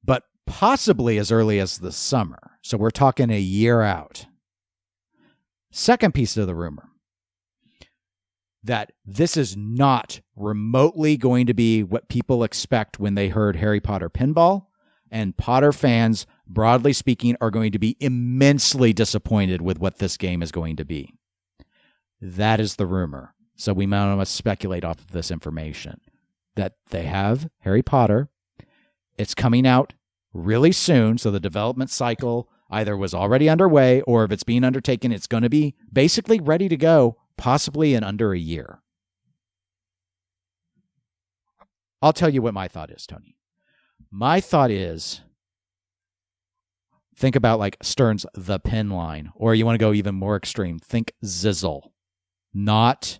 but possibly as early as the summer. So we're talking a year out. Second piece of the rumor, that this is not remotely going to be what people expect when they heard Harry Potter Pinball, and Potter fans, broadly speaking, are going to be immensely disappointed with what this game is going to be. That is the rumor. So we must speculate off of this information. That they have Harry Potter. It's coming out really soon, so the development cycle either was already underway, or if it's being undertaken, it's going to be basically ready to go, possibly in under a year. I'll tell you what my thought is, Tony. My thought is, think about like Stern's The Pin line, or you want to go even more extreme, think Zizzle. Not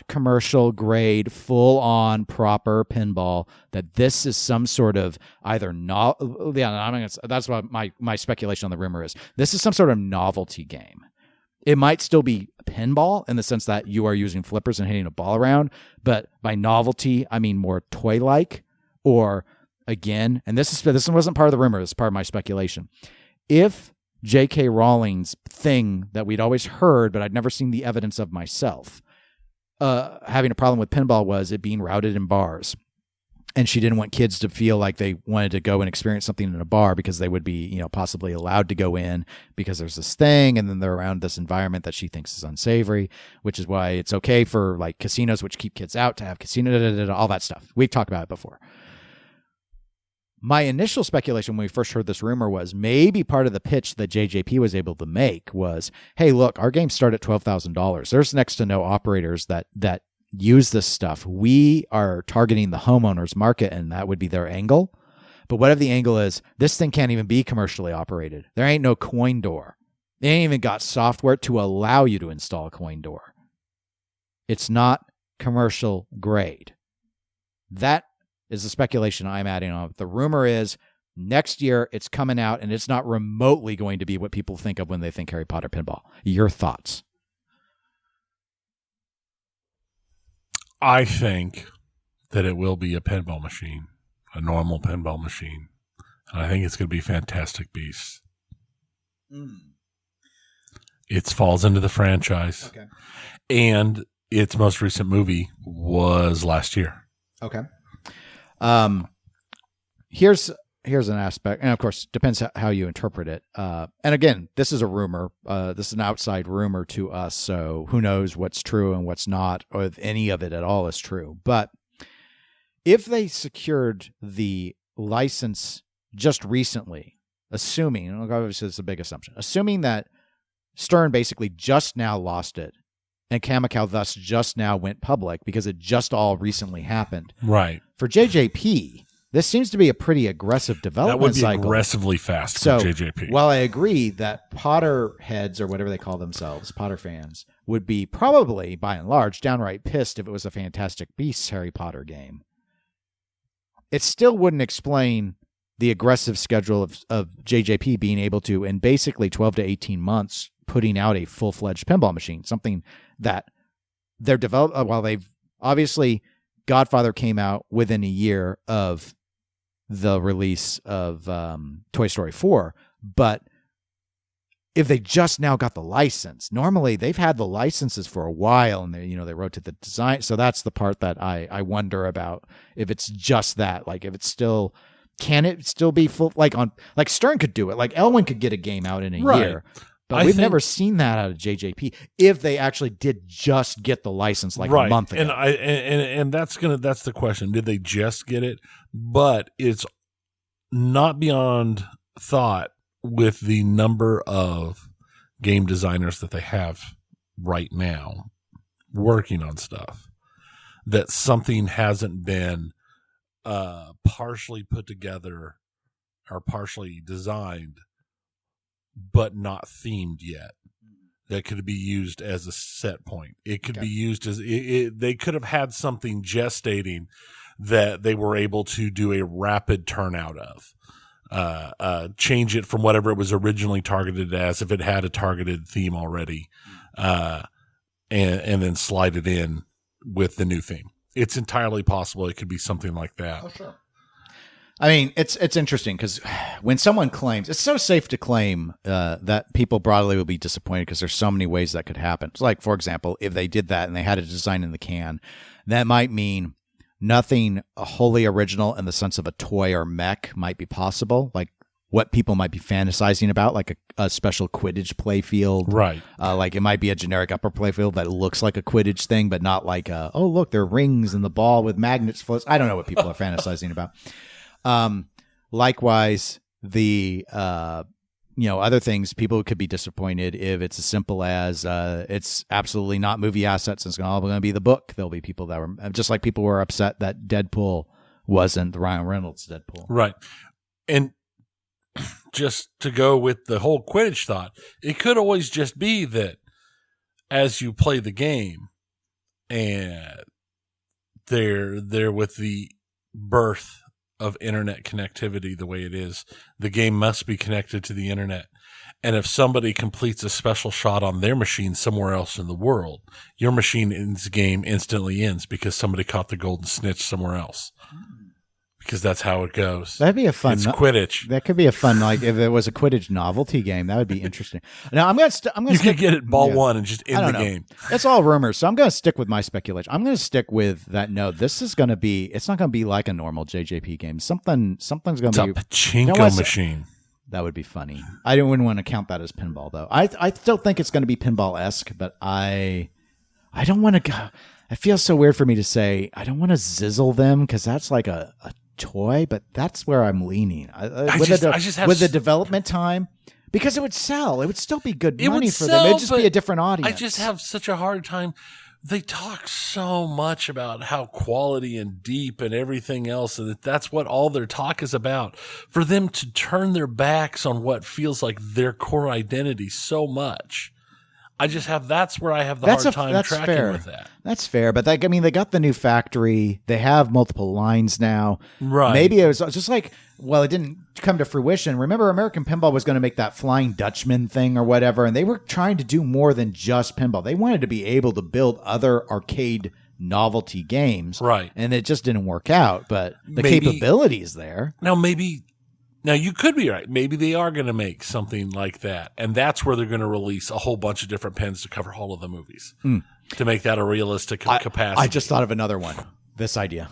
commercial grade, full on proper pinball. That this is some sort of either that's what my speculation on the rumor is. This is some sort of novelty game. It might still be pinball in the sense that you are using flippers and hitting a ball around, but by novelty, I mean more toy-like, or again, and this wasn't part of the rumor, this is part of my speculation. If J.K. Rowling's thing that we'd always heard, but I'd never seen the evidence of myself, having a problem with pinball was it being routed in bars. And she didn't want kids to feel like they wanted to go and experience something in a bar because they would be, possibly allowed to go in because there's this thing, and then they're around this environment that she thinks is unsavory, which is why it's okay for like casinos, which keep kids out, to have all that stuff. We've talked about it before. My initial speculation when we first heard this rumor was maybe part of the pitch that JJP was able to make was, hey, look, our games start at $12,000. There's next to no operators that use this stuff. We are targeting the homeowners market, and that would be their angle. But what if the angle is this thing can't even be commercially operated? There ain't no coin door. They ain't even got software to allow you to install a coin door. It's not commercial grade. That is the speculation I'm adding on. The rumor is next year it's coming out, and it's not remotely going to be what people think of when they think Harry Potter pinball. Your thoughts? I think that it will be a pinball machine, a normal pinball machine. And I think it's going to be Fantastic Beasts. It falls into the franchise. Okay. And its most recent movie was last year. Okay. Here's an aspect, and of course, depends how you interpret it. And again, this is a rumor. This is an outside rumor to us, so who knows what's true and what's not, or if any of it at all is true. But if they secured the license just recently, assuming, and obviously it's a big assumption, assuming that Stern basically just now lost it, and Kamikow thus just now went public because it just all recently happened. Right. For JJP, this seems to be a pretty aggressive development cycle. That would be aggressively fast for JJP. While I agree that Potter heads, or whatever they call themselves, Potter fans, would be probably, by and large, downright pissed if it was a Fantastic Beasts Harry Potter game, it still wouldn't explain the aggressive schedule of JJP being able to, in basically 12 to 18 months, putting out a full-fledged pinball machine, something that they're developed, while they've obviously, Godfather came out within a year of the release of Toy Story 4, but if they just now got the license, normally they've had the licenses for a while, and they wrote to the design. So that's the part that I wonder about, if it's just that, like if it's still, can it still be full, like Stern could do it, like Elwyn could get a game out in a year. But we've never seen that out of JJP. If they actually did just get the license a month ago, and that's the question: did they just get it? But it's not beyond thought with the number of game designers that they have right now working on stuff, that something hasn't been partially put together or partially designed, but not themed yet. That could be used as a set point. It could be used as they could have had something gestating that they were able to do a rapid turnout of, change it from whatever it was originally targeted as, if it had a targeted theme already, and then slide it in with the new theme. It's entirely possible it could be something like that. Oh, sure. I mean, it's interesting because when someone claims, it's so safe to claim that people broadly will be disappointed because there's so many ways that could happen. It's like, for example, if they did that and they had a design in the can, that might mean nothing wholly original in the sense of a toy or mech might be possible, like what people might be fantasizing about, like a special Quidditch play field. Right. Like it might be a generic upper play field that looks like a Quidditch thing, but not like, oh, look, there are rings in the ball with magnets floats. I don't know what people are fantasizing about. Likewise, the other things, people could be disappointed if it's as simple as it's absolutely not movie assets. It's all going to be the book. There'll be people that were just like people were upset that Deadpool wasn't the Ryan Reynolds Deadpool. Right. And just to go with the whole Quidditch thought, it could always just be that as you play the game and they're with the birth of internet connectivity the way it is, the game must be connected to the internet. And if somebody completes a special shot on their machine somewhere else in the world, your machine's game instantly ends because somebody caught the golden snitch somewhere else. Because that's how it goes. That'd be a fun. It's Quidditch. That could be a fun, like if it was a Quidditch novelty game, that would be interesting. Now I'm gonna. You could get it ball one and just end the game. That's all rumors. So I'm gonna stick with my speculation. I'm gonna stick with that. No, this is gonna be. It's not gonna be like a normal JJP game. Something's gonna be a pachinko machine. That would be funny. I wouldn't want to count that as pinball though. I still think it's gonna be pinball-esque, but I don't want to go. It feels so weird for me to say I don't want to zizzle them because that's like a toy, but that's where I'm leaning. With the development time, because it would sell. It would still be good money for them. It'd just be a different audience. I just have such a hard time. They talk so much about how quality and deep and everything else, and that's what all their talk is about. For them to turn their backs on what feels like their core identity so much, that's where I have the hard time tracking with that. That's fair, but they got the new factory. They have multiple lines now. Right. Maybe it was just like, it didn't come to fruition. Remember, American Pinball was going to make that Flying Dutchman thing or whatever, and they were trying to do more than just pinball. They wanted to be able to build other arcade novelty games. Right. And it just didn't work out, but the capability is there. Now, you could be right. Maybe they are going to make something like that. And that's where they're going to release a whole bunch of different pens to cover all of the movies. To make that a realistic capacity. I just thought of another one. This idea.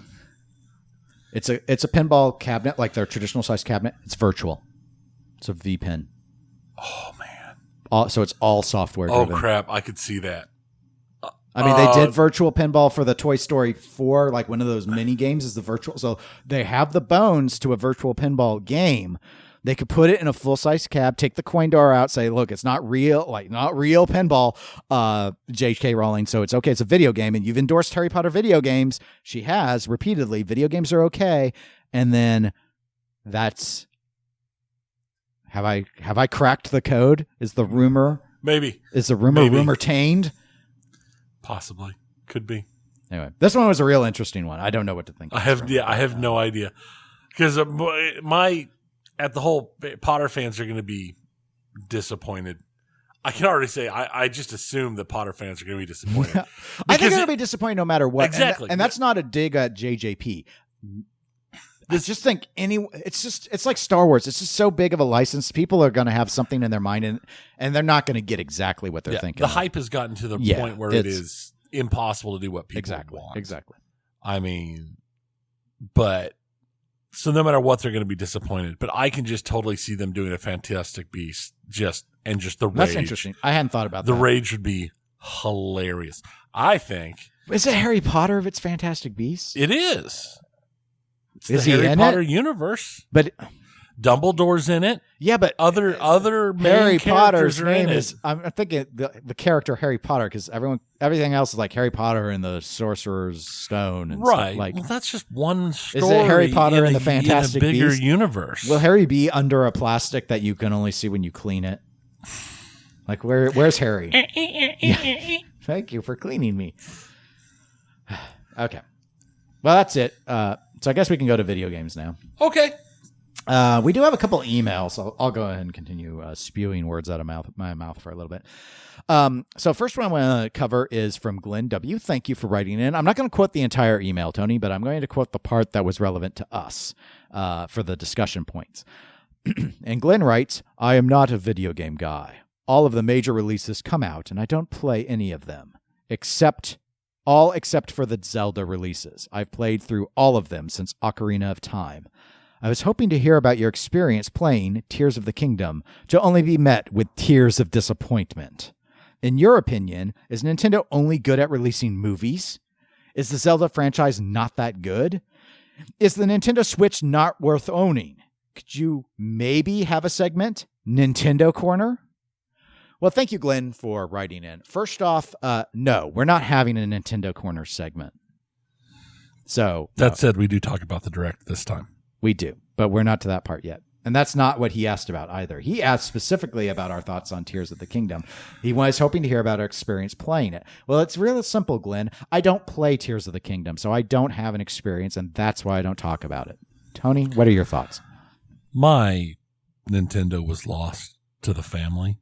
It's a pinball cabinet, like their traditional size cabinet. It's virtual. It's a V-Pen. Oh, man. So it's all software driven. Oh, crap. I could see that. They did virtual pinball for the Toy Story 4, like one of those mini games is the virtual. So they have the bones to a virtual pinball game. They could put it in a full-size cab, take the coin door out, say, look, it's not real pinball, J.K. Rowling, so it's okay. It's a video game, and you've endorsed Harry Potter video games. She has, repeatedly. Video games are okay. And then that's... Have I cracked the code? Is the rumor... Maybe. Is the rumor-tained? Possibly. Could be. Anyway, this one was a real interesting one. I don't know what to think. I have no idea. Because the whole Potter fans are going to be disappointed. I can already say, I just assume that Potter fans are going to be disappointed. I think they're going to be disappointed no matter what. Exactly. And that's not a dig at JJP. I just think it's like Star Wars. It's just so big of a license. People are going to have something in their mind, and they're not going to get exactly what they're thinking. The hype has gotten to the point where it is impossible to do what people want. Exactly. I mean, so no matter what, they're going to be disappointed. But I can just totally see them doing a Fantastic Beast, just the rage. That's interesting. I hadn't thought about that. The rage would be hilarious. I think. Is it Harry Potter if it's Fantastic Beasts? It is. It's is the he Harry in Potter it? Universe. But Dumbledore's in it. Yeah, but other Harry Potter's are name in is. I'm thinking the character Harry Potter because everything else is like Harry Potter and the Sorcerer's Stone. And right. Stuff. Like, well, that's just one story. Is it Harry Potter in the Fantastic in a bigger Beasts? universe? Will Harry be under a plastic that you can only see when you clean it? Like where's Harry? Yeah. Thank you for cleaning me. Okay. Well, that's it. So I guess we can go to video games now. Okay. We do have a couple emails. So I'll go ahead and continue spewing words out of my mouth for a little bit. So first one I want to cover is from Glenn W. Thank you for writing in. I'm not going to quote the entire email, Tony, but I'm going to quote the part that was relevant to us for the discussion points. And Glenn writes, I am not a video game guy. All of the major releases come out, and I don't play any of them, except for the Zelda releases. I've played through all of them since Ocarina of Time. I was hoping to hear about your experience playing Tears of the Kingdom to only be met with tears of disappointment. In your opinion, is Nintendo only good at releasing movies? Is the Zelda franchise not that good? Is the Nintendo Switch not worth owning? could you maybe have a segment, Nintendo Corner? Well, thank you, Glenn, for writing in. First off, no, we're not having a Nintendo Corner segment. So that said, we do talk about the Direct this time. We do, but we're not to that part yet. And that's not what he asked about either. He asked specifically about our thoughts on Tears of the Kingdom. He was hoping to hear about our experience playing it. Well, it's really simple, Glenn. I don't play Tears of the Kingdom, so I don't have an experience, and that's why I don't talk about it. Tony, what are your thoughts? My Nintendo was lost to the family,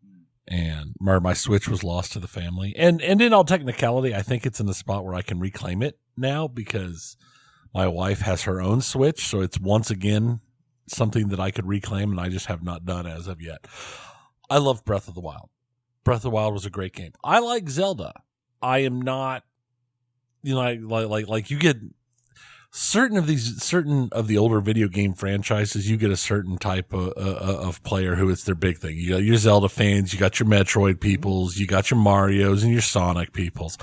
and my Switch was lost to the family. And in all technicality, I think it's in the spot where I can reclaim it now because my wife has her own Switch, so it's once again something that I could reclaim, and I just have not done as of yet. I love Breath of the Wild. Breath of the Wild was a great game. I like Zelda. I am not, like you get certain of the older video game franchises, you get a certain type of player who it's their big thing. You got your Zelda fans, you got your Metroid peoples, you got your Marios and your Sonic peoples.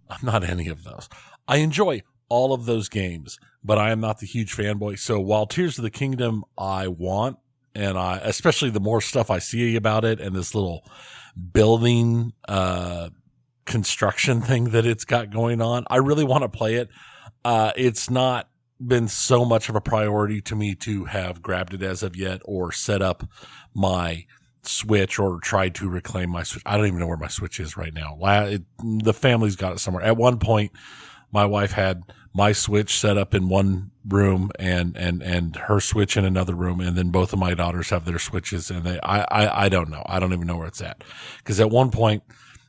I'm not any of those. I enjoy all of those games, but I am not the huge fanboy. So while Tears of the Kingdom I want, and especially the more stuff I see about it and this little building construction thing that it's got going on, I really want to play it. It's not been so much of a priority to me to have grabbed it as of yet or set up my Switch or tried to reclaim my Switch. I don't even know where my Switch is right now. The family's got it somewhere. At one point, my wife had my Switch set up in one room and her Switch in another room, and then both of my daughters have their Switches, and I don't know. I don't even know where it's at. Because at one point,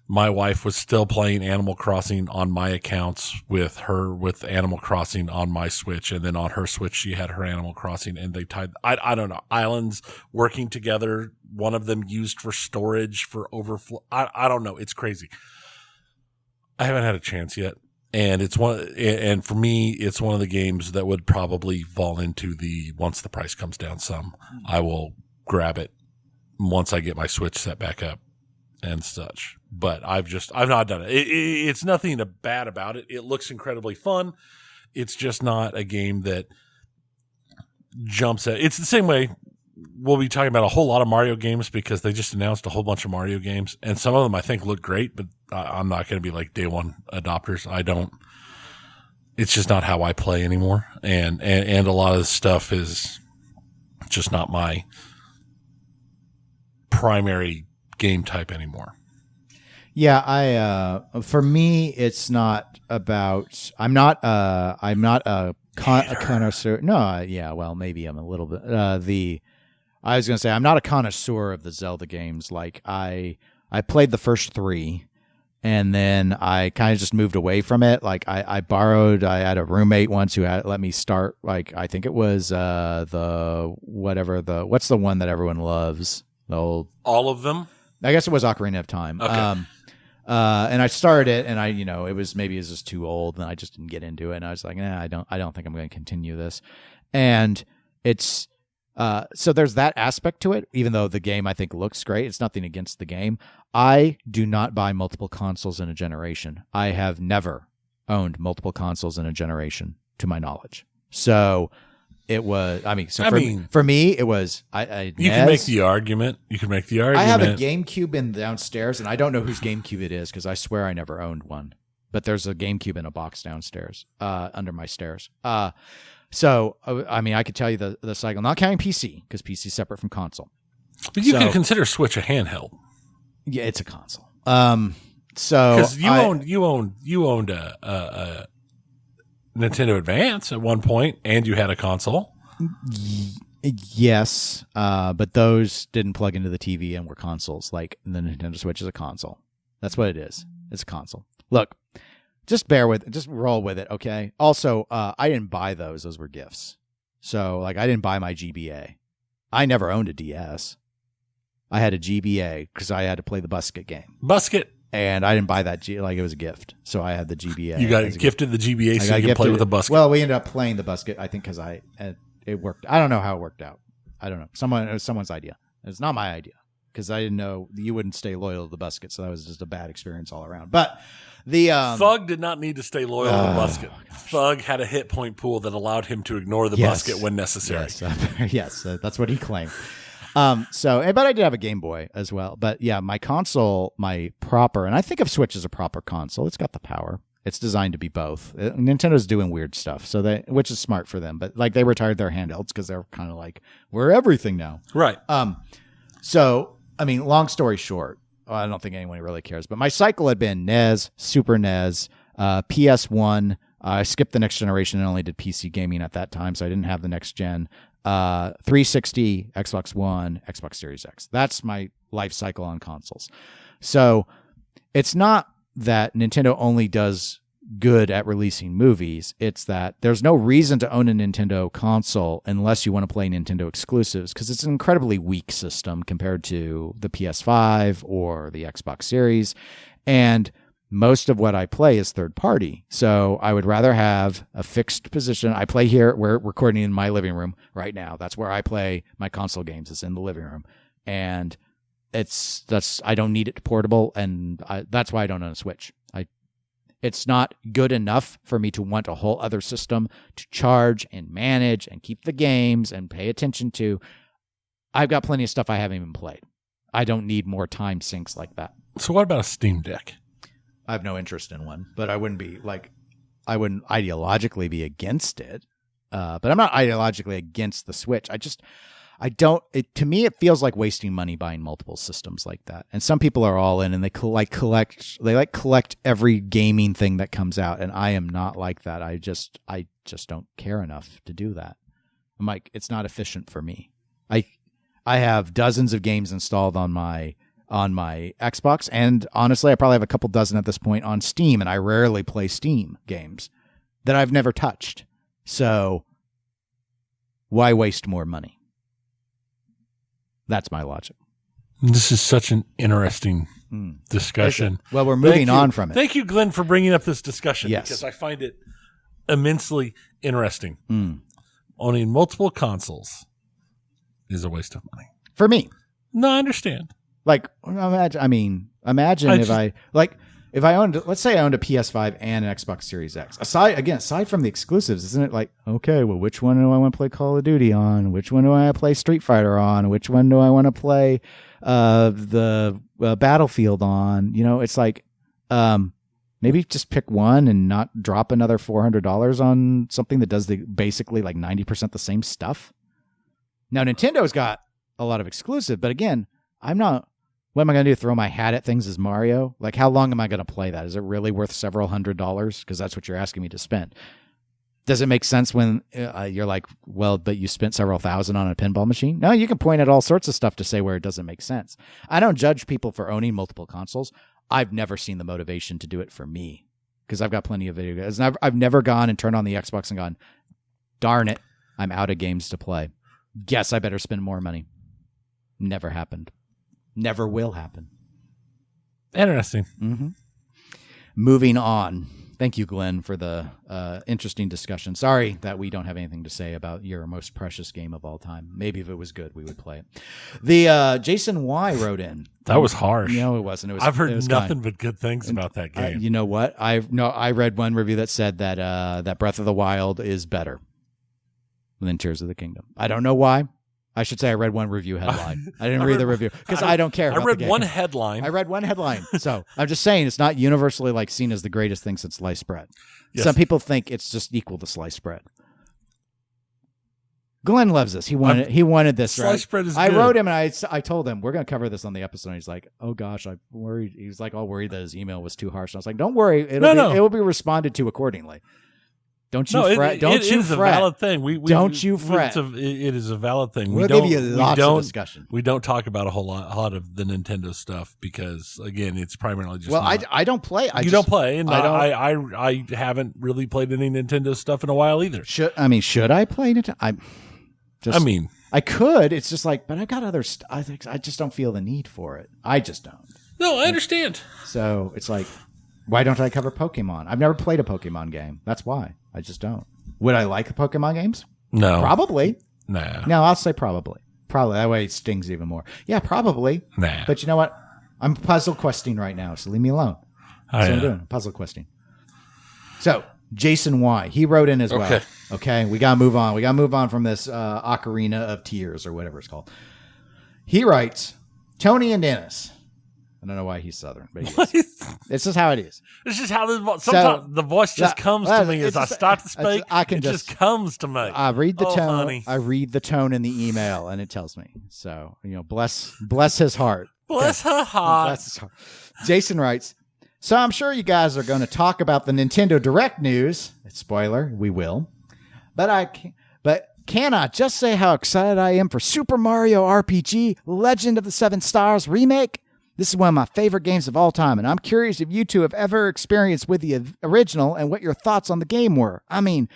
my wife was still playing Animal Crossing on my accounts with Animal Crossing on my Switch, and then on her Switch she had her Animal Crossing, and they tied I don't know, islands working together, one of them used for storage for overflow. I don't know, it's crazy. I haven't had a chance yet. And for me, it's one of the games that would probably fall into once the price comes down some, I will grab it once I get my Switch set back up and such. But I've not done it. It's nothing bad about it. It looks incredibly fun. It's just not a game that jumps at. It's the same way we'll be talking about a whole lot of Mario games because they just announced a whole bunch of Mario games, and some of them I think look great, but I'm not going to be like day one adopters. It's just not how I play anymore. And a lot of the stuff is just not my primary game type anymore. Yeah, for me, it's not about. I'm not a connoisseur. No, yeah, well, maybe I'm a little bit. I was going to say I'm not a connoisseur of the Zelda games. Like I played the first 3, and then I kind of just moved away from it. Like I had a roommate once who let me start. Like I think it was what's the one that everyone loves? All of them. I guess it was Ocarina of Time. Okay. And I started it, and it was just too old, and I just didn't get into it. And I was like, I don't think I'm going to continue this. And it's so there's that aspect to it. Even though the game I think looks great, it's nothing against the game. I do not buy multiple consoles in a generation. I have never owned multiple consoles in a generation, to my knowledge. So. It was. For me, it was. You can make the argument. I have a GameCube in downstairs, and I don't know whose GameCube it is because I swear I never owned one. But there's a GameCube in a box downstairs, under my stairs. So I could tell you the cycle, not counting PC because PC is separate from console. But you can consider Switch a handheld. Yeah, it's a console. Because you owned a Nintendo Advance at one point, and you had a console. Yes, but those didn't plug into the TV and were consoles. Like the Nintendo Switch is a console. That's what it is. It's a console. Look, just bear with it. Just roll with it, okay? Also, I didn't buy those. Those were gifts. So, like, I didn't buy my GBA. I never owned a DS. I had a GBA because I had to play the Busket game. Busket. And I didn't buy that, it was a gift. So I had the GBA. You got gifted the GBA so you could play with the Busket. Well, we ended up playing the Busket, I think, because it worked. I don't know how it worked out. I don't know. It was someone's idea. It's not my idea. because I didn't know you wouldn't stay loyal to the Busket, so that was just a bad experience all around. But the Thug did not need to stay loyal to the Busket. Thug had a hit point pool that allowed him to ignore the Busket when necessary. Yes, that's what he claimed. But I did have a Game Boy as well. But yeah, my console, and I think of Switch as a proper console. It's got the power. It's designed to be both. Nintendo's doing weird stuff, which is smart for them. But like they retired their handhelds because they're kind of like, we're everything now. Right. So, I mean, long story short, I don't think anyone really cares. But my cycle had been NES, Super NES, PS1. I skipped the next generation and only did PC gaming at that time, so I didn't have the next gen. 360, Xbox One, Xbox Series X. That's my life cycle on consoles. So it's not that Nintendo only does good at releasing movies. It's that there's no reason to own a Nintendo console unless you want to play Nintendo exclusives, because it's an incredibly weak system compared to the PS5 or the Xbox Series. And most of what I play is third party. So I would rather have a fixed position. I play here. We're recording in my living room right now. That's where I play my console games, is in the living room. And I don't need it portable. And that's why I don't own a Switch. It's not good enough for me to want a whole other system to charge and manage and keep the games and pay attention to. I've got plenty of stuff I haven't even played. I don't need more time sinks like that. So what about a Steam Deck? I have no interest in one, but I wouldn't ideologically be against it. But I'm not ideologically against the Switch. To me, it feels like wasting money buying multiple systems like that. And some people are all in and they collect every gaming thing that comes out. And I am not like that. I just don't care enough to do that. I'm like, it's not efficient for me. I have dozens of games installed on my Xbox, and honestly, I probably have a couple dozen at this point on Steam, and I rarely play Steam games that I've never touched. So why waste more money? That's my logic. This is such an interesting discussion. Well, we're moving on from it. Thank you, Glenn, for bringing up this discussion, yes, because I find it immensely interesting. Owning multiple consoles is a waste of money. For me. No, I understand. Like, imagine if I owned, let's say I owned a PS5 and an Xbox Series X. Aside from the exclusives, isn't it like, okay, well, which one do I want to play Call of Duty on? Which one do I want to play Street Fighter on? Which one do I want to play the Battlefield on? You know, it's like, maybe just pick one and not drop another $400 on something that does basically like 90% the same stuff. Now, Nintendo's got a lot of exclusive, but again, what am I going to do? Throw my hat at things as Mario? Like, how long am I going to play that? Is it really worth several $100s? Because that's what you're asking me to spend. Does it make sense when you're like, well, but you spent several thousand on a pinball machine? No, you can point at all sorts of stuff to say where it doesn't make sense. I don't judge people for owning multiple consoles. I've never seen the motivation to do it for me, because I've got plenty of video games. And I've never gone and turned on the Xbox and gone, darn it, I'm out of games to play. Guess I better spend more money. Never happened. Never will happen. Interesting. Mm-hmm. Moving on. Thank you, Glenn, for the interesting discussion. Sorry that we don't have anything to say about your most precious game of all time. Maybe if it was good, we would play it. The Jason Y wrote in. That was harsh. No, it wasn't. I've heard nothing but good things about that game. You know what? I read one review that said that Breath of the Wild is better than Tears of the Kingdom. I don't know why. I should say I read one review headline. I didn't read the review because I don't care. I read one headline. I read one headline. So I'm just saying it's not universally like seen as the greatest thing since sliced bread. Yes. Some people think it's just equal to sliced bread. Glenn loves this. He wanted this. Sliced bread is I good. wrote him and I told him we're going to cover this on the episode. And he's like, oh gosh, I'm worried. He's like all worried that his email was too harsh. And I was like, don't worry. It will be responded to accordingly. Don't you fret. It is a valid thing. Don't you fret. It is a valid thing. We'll give you lots of discussion. We don't talk about a whole lot of the Nintendo stuff because, again, it's primarily just. Well, I don't play. Don't play, and I haven't really played any Nintendo stuff in a while either. Should I play Nintendo? I could. It's just like, but I got other stuff. I just don't feel the need for it. I just don't. No, I understand. So it's like, why don't I cover Pokemon? I've never played a Pokemon game. That's why. I just don't. Would I like the Pokemon games? No. Probably. Nah. No, I'll say probably. probably. That way it stings even more. Yeah, probably. Nah. But you know what? I'm puzzle questing right now, so leave me alone. That's what I'm doing. Puzzle questing. So, Jason Y. He wrote in as well. Okay, we got to move on. We got to move on from this Ocarina of Tears or whatever it's called. He writes, Tony and Dennis. I don't know why he's Southern, but he is. It's just how it is. It's just how sometimes the voice just comes to me as I start to speak. It just comes to me. I read the tone. Honey. I read the tone in the email, and it tells me. So, bless his heart. Bless her heart. Bless his heart. Jason writes, so I'm sure you guys are going to talk about the Nintendo Direct news. Spoiler, we will. But can I just say how excited I am for Super Mario RPG Legend of the Seven Stars remake? This is one of my favorite games of all time, and I'm curious if you two have ever experienced with the original and what your thoughts on the game were. I mean,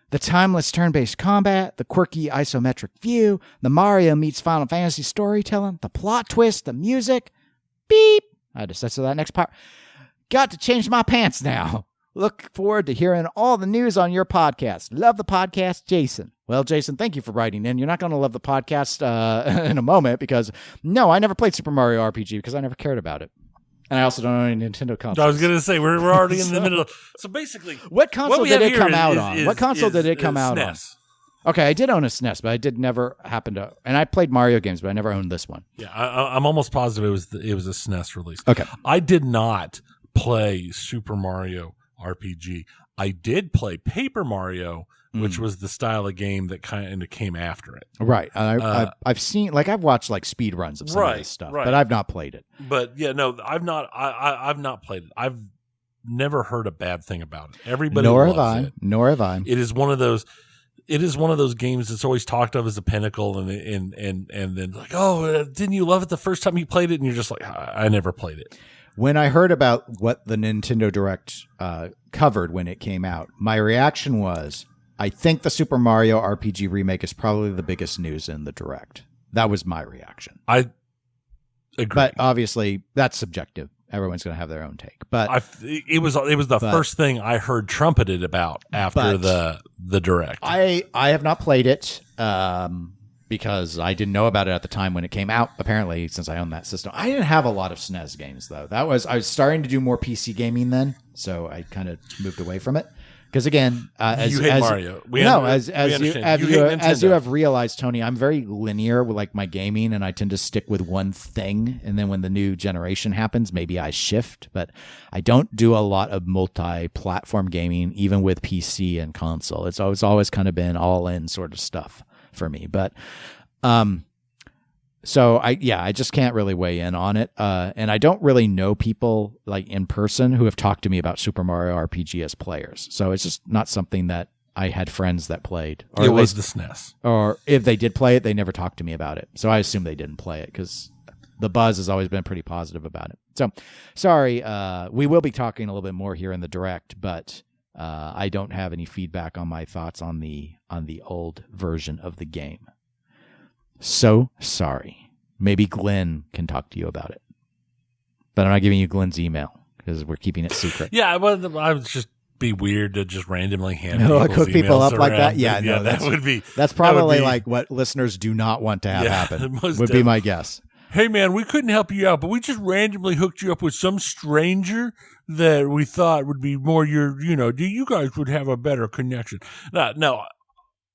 the timeless turn-based combat, the quirky isometric view, the Mario meets Final Fantasy storytelling, the plot twist, the music. Beep. I just censor that next part. Got to change my pants now. Look forward to hearing all the news on your podcast. Love the podcast, Jason. Well, Jason, thank you for writing in. You're not going to love the podcast in a moment because, no, I never played Super Mario RPG because I never cared about it. And I also don't own any Nintendo consoles. I was going to say, we're already in the middle. So basically, what console did it come out on? What console did it come out on? SNES. Okay, I did own a SNES, but I did never happen to. And I played Mario games, but I never owned this one. Yeah, I'm almost positive it was a SNES release. Okay. I did not play Super Mario RPG. I did play Paper Mario, which was the style of game that kind of came after it. Right. I've seen, I've watched speed runs of some of this stuff, but I've not played it. But yeah, no, I've not played it. I've never heard a bad thing about it. Everybody loves it. Nor have I. It is one of those games that's always talked of as a pinnacle, and then like, oh, didn't you love it the first time you played it? And you're just like, I never played it. When I heard about what the Nintendo Direct covered when it came out, my reaction was, I think the Super Mario RPG remake is probably the biggest news in the Direct. That was my reaction. I agree. But obviously, that's subjective. Everyone's going to have their own take. But it was the first thing I heard trumpeted about after the Direct. I have not played it because I didn't know about it at the time when it came out, apparently, since I own that system. I didn't have a lot of SNES games, though. I was starting to do more PC gaming then, so I kind of moved away from it. Because again, as you hate Mario. As you have realized, Tony, I'm very linear with my gaming, and I tend to stick with one thing. And then when the new generation happens, maybe I shift. But I don't do a lot of multi-platform gaming, even with PC and console. It's always kind of been all-in sort of stuff for me. But so I just can't really weigh in on it. And I don't really know people in person who have talked to me about Super Mario RPG as players. So it's just not something that I had friends that played. Or it was the SNES. Or if they did play it, they never talked to me about it. So I assume they didn't play it because the buzz has always been pretty positive about it. So sorry, we will be talking a little bit more here in the Direct, but I don't have any feedback on my thoughts on the old version of the game. So sorry. Maybe Glenn can talk to you about it. But I'm not giving you Glenn's email because we're keeping it secret. Yeah, well, I would just be weird to just randomly hand cook people up around. like that. Yeah, no, that's probably what listeners do not want to have happen. Would be my guess. Hey man, we couldn't help you out, but we just randomly hooked you up with some stranger that we thought would be more you guys would have a better connection. No.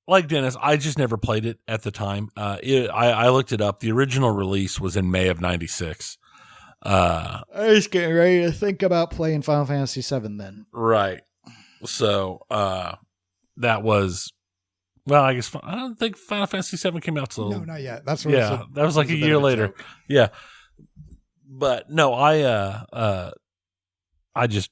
Like Dennis, I just never played it at the time. I looked it up. The original release was in May of '96. I was getting ready to think about playing Final Fantasy VII then. Right. So that was, well, I guess I don't think Final Fantasy VII came out till. No, not yet. That's that was like a year later. Joke. Yeah, but no, I just,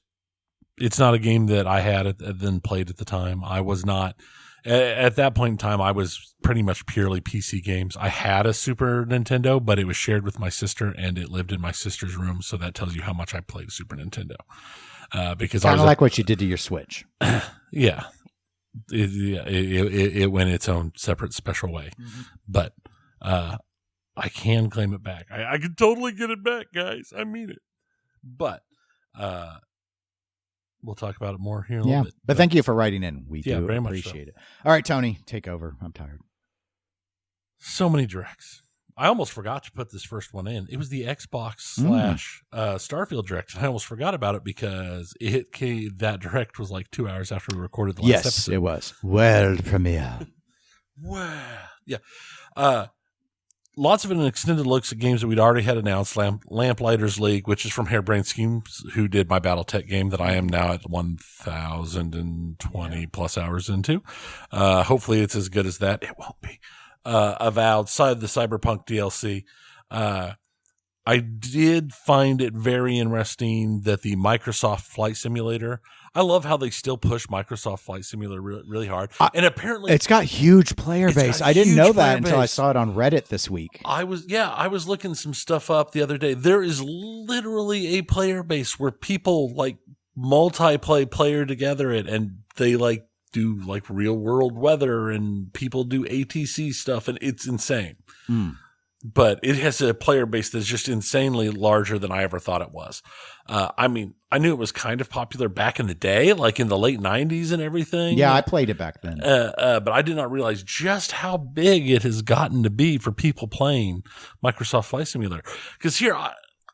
it's not a game that I had then played at the time. I was not. At that point in time, I was pretty much purely PC games. I had a Super Nintendo, but it was shared with my sister, and it lived in my sister's room. So that tells you how much I played Super Nintendo. Because kind of like what you did to your Switch. Yeah, it went its own separate special way. Mm-hmm. But I can claim it back. I can totally get it back, guys. I mean it. But we'll talk about it more here in a little bit. But thank you for writing in. We do very appreciate much it. All right, Tony, take over. I'm tired. So many directs. I almost forgot to put this first one in. It was the Xbox slash Starfield Direct, and I almost forgot about it because that Direct was like 2 hours after we recorded the last episode. Yes, it was. World premiere. Wow. Yeah. Lots of extended looks at games that we'd already had announced. Lamplighters League, which is from Harebrained Schemes, who did my BattleTech game that I am now at 1,020 plus hours into. Hopefully it's as good as that. It won't be. Avowed, side the Cyberpunk DLC. I did find it very interesting that the Microsoft Flight Simulator, I love how they still push Microsoft Flight Simulator really hard. And apparently it's got huge player base. I didn't know that until I saw it on Reddit this week. I was looking some stuff up the other day. There is literally a player base where people like player together and they like do like real world weather and people do ATC stuff and it's insane. But it has a player base that's just insanely larger than I ever thought it was. I mean, I knew it was kind of popular back in the day, like in the late 90s and everything. Yeah, I played it back then. But I did not realize just how big it has gotten to be for people playing Microsoft Flight Simulator. Because here,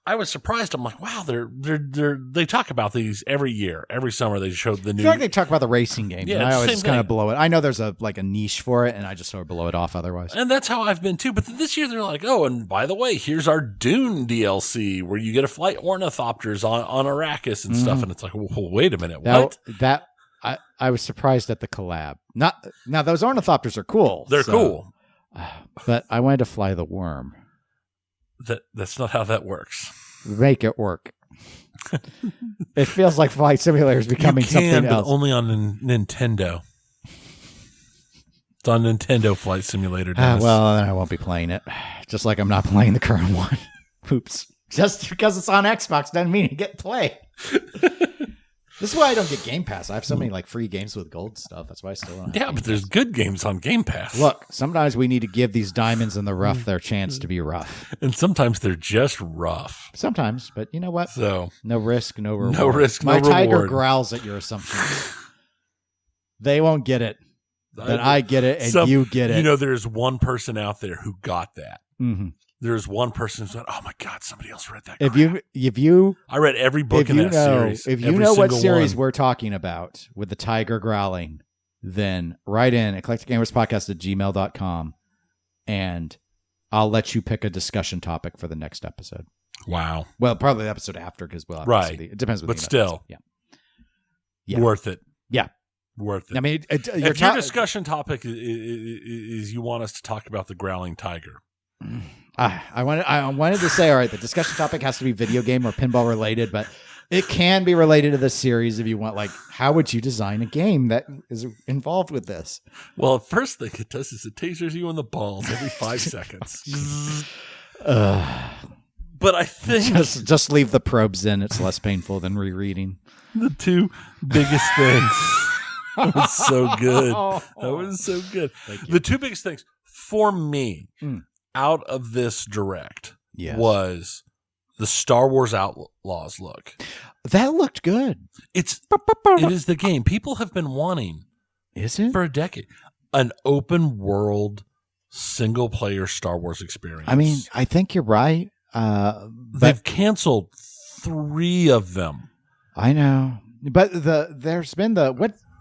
I was surprised. I'm like, wow, they talk about these every year, every summer. They showed the new. I feel like they talk about the racing game. Yeah, and I always same just kind thing. of blow it. I know there's a niche for it, and I just sort of blow it off otherwise. And that's how I've been too. But this year they're like, oh, and by the way, here's our Dune DLC where you get to flight ornithopters on Arrakis and stuff. And it's like, well, wait a minute, what? I was surprised at the collab. Now those ornithopters are cool. They're cool. But I wanted to fly the worm. That's not how that works. Make it work. It feels like Flight Simulator is becoming something else. But only on Nintendo. It's on Nintendo Flight Simulator. Well, then I won't be playing it. Just like I'm not playing the current one. Oops. Just because it's on Xbox doesn't mean you get to play. This is why I don't get Game Pass. I have so many like free games with gold stuff. That's why I still don't. Yeah, but there's good games on Game Pass. Look, sometimes we need to give these diamonds in the rough their chance to be rough. And sometimes they're just rough. Sometimes, but you know what? So no risk, no reward. No risk, no My reward. tiger growls at your assumptions. They won't get it. But I get it, and you get it. You know, there's one person out there who got that. Mm-hmm. There's one person who's like, oh my God, somebody else read that. If you, I read every book in that series. If you know what series we're talking about with the tiger growling, then write in eclecticgamerspodcast@gmail.com and I'll let you pick a discussion topic for the next episode. Wow. Well, probably the episode after because we'll have to see it depends. But still, yeah, worth it. Yeah, worth it. I mean, if your discussion topic is you want us to talk about the growling tiger. I wanted to say, all right, the discussion topic has to be video game or pinball related, but it can be related to the series if you want. Like, how would you design a game that is involved with this? Well, the first thing it does is it tasers you in the balls every 5 seconds. But I think just leave the probes in. It's less painful than rereading. The two biggest things. That was so good. That was so good. The two biggest things for me out of this direct was the Star Wars Outlaws look. That looked good. It is the game people have been wanting. Is it? For a decade. An open world single player Star Wars experience. I mean, I think you're right. They've canceled 3 of them. I know. But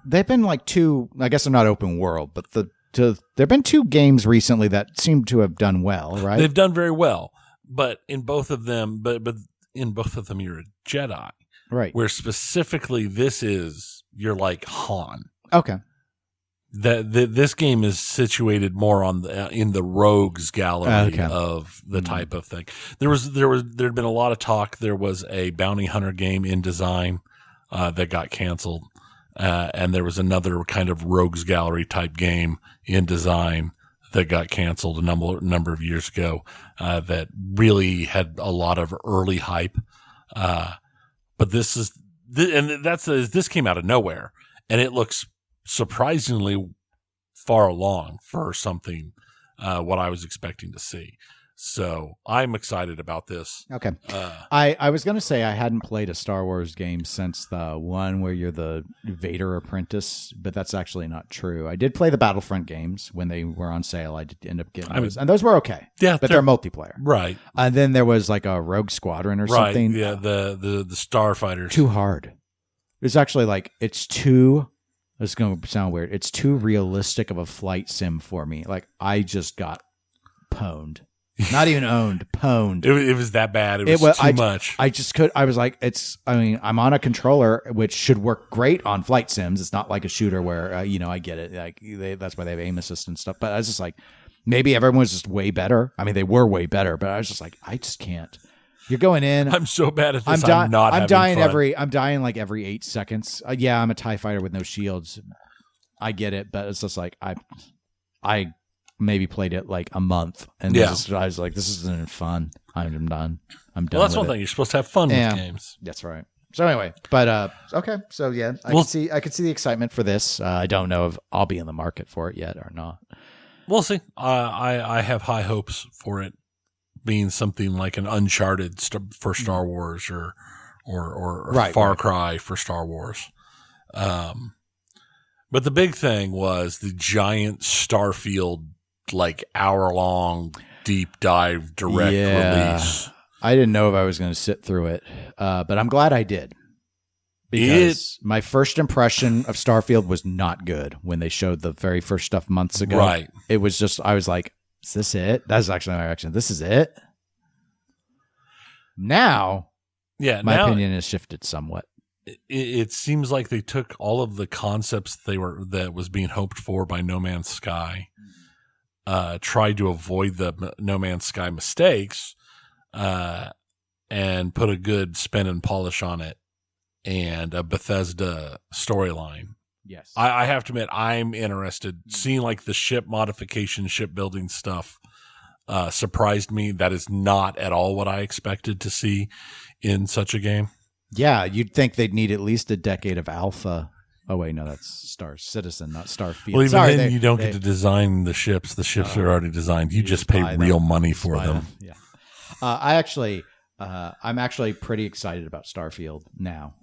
they've been like 2, I guess they're not open world, but there've been 2 games recently that seem to have done well, right? They've done very well, but in both of them, you're a Jedi, right? Where specifically you're like Han. Okay. This game is situated more in the rogues gallery Okay. of the type of thing. There'd been a lot of talk. There was a bounty hunter game in design that got canceled. And there was another kind of rogues gallery type game in design that got canceled a number of years ago that really had a lot of early hype. But this came out of nowhere, and it looks surprisingly far along for something what I was expecting to see. So I'm excited about this. Okay. I was going to say I hadn't played a Star Wars game since the one where you're the Vader apprentice, but that's actually not true. I did play the Battlefront games when they were on sale. I did end up getting those, and those were okay. Yeah, but they're multiplayer. Right. And then there was like a Rogue Squadron or something. Yeah, the Starfighters. Too hard. It's actually like, it's too, it's going to sound weird, it's too realistic of a flight sim for me. Like, I just got pwned. Not even owned, pwned. It was that bad. It was too much. I just could. I was like, I'm on a controller, which should work great on flight sims. It's not like a shooter where, I get it. Like that's why they have aim assist and stuff. But I was just like, maybe everyone was just way better. I mean, they were way better, but I was just like, I just can't. You're going in. I'm so bad at this. I'm dying fun. I'm dying like every 8 seconds. Yeah, I'm a TIE fighter with no shields. I get it, but it's just like I maybe played it like a month, and I was like, this isn't fun. I'm done. Well, that's one thing. You're supposed to have fun with games. That's right. So anyway, but okay. So yeah, I can see the excitement for this. I don't know if I'll be in the market for it yet or not. We'll see. I have high hopes for it being something like an Uncharted for Star Wars or Far Cry for Star Wars. But the big thing was the giant Starfield, like hour-long deep dive direct release. I didn't know if I was going to sit through it, but I'm glad I did. Because my first impression of Starfield was not good when they showed the very first stuff months ago. Right. It was just, I was like, is this it? That's actually my reaction. This is it? Now, my opinion has shifted somewhat. It seems like they took all of the concepts that was being hoped for by No Man's Sky, tried to avoid the No Man's Sky mistakes, and put a good spin and polish on it, and a Bethesda storyline. Yes, I have to admit, I'm interested. Seeing like the ship modification, shipbuilding stuff surprised me. That is not at all what I expected to see in such a game. Yeah, you'd think they'd need at least a decade of alpha. Oh, wait, no, that's Star Citizen, not Starfield. Well, even then, you don't get to design the ships. The ships are already designed. You just pay real money for them. Yeah. I'm actually pretty excited about Starfield now.